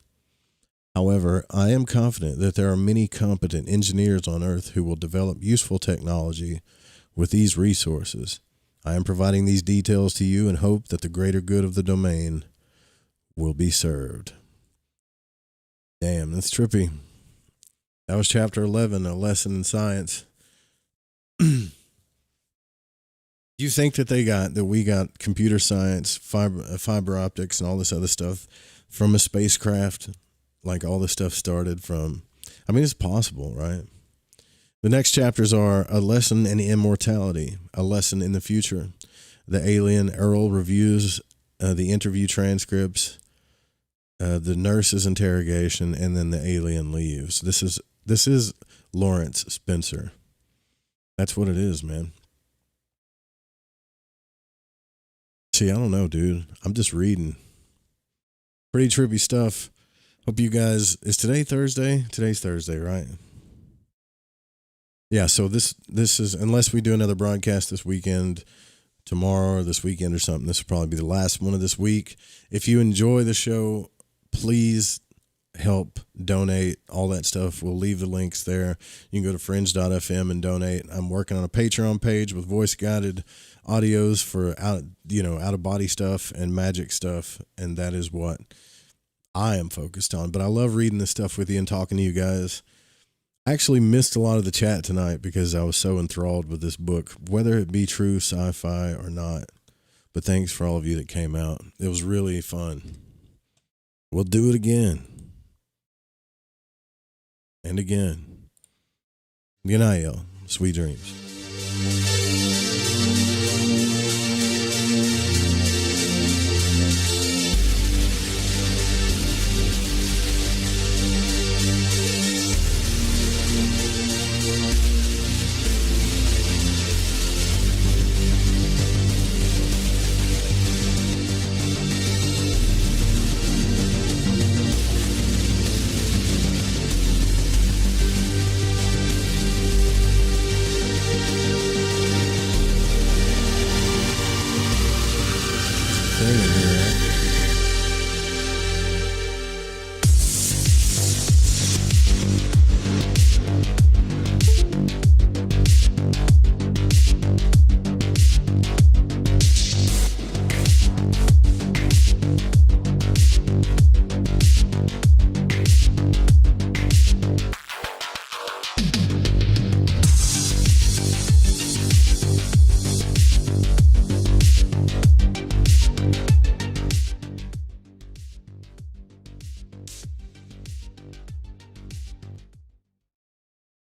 However, I am confident that there are many competent engineers on Earth who will develop useful technology with these resources. I am providing these details to you and hope that the greater good of the domain will be served. Damn, that's trippy. That was chapter 11, A Lesson in Science. You think that we got computer science, fiber optics, and all this other stuff from a spacecraft? Like all this stuff started from, I mean, it's possible, right? The next chapters are A Lesson in Immortality, A Lesson in the Future. The alien Earl reviews the interview transcripts, the nurse's interrogation, and then the alien leaves. This is Lawrence Spencer. That's what it is, man. See, I don't know, dude. I'm just reading. Pretty trippy stuff. Hope you guys, is today Thursday? Today's Thursday, right? Yeah, so this is, unless we do another broadcast this weekend, tomorrow or this weekend or something, this will probably be the last one of this week. If you enjoy the show, please help, donate, all that stuff. We'll leave the links there. You can go to fringe.fm and donate. I'm working on a Patreon page with voice-guided audios for out-of-body stuff and magic stuff, and that is what I am focused on. But I love reading this stuff with you and talking to you guys. I actually missed a lot of the chat tonight because I was so enthralled with this book, whether it be true sci-fi or not. But thanks for all of you that came out. It was really fun. We'll do it again. And again. Good night, y'all. Sweet dreams. Very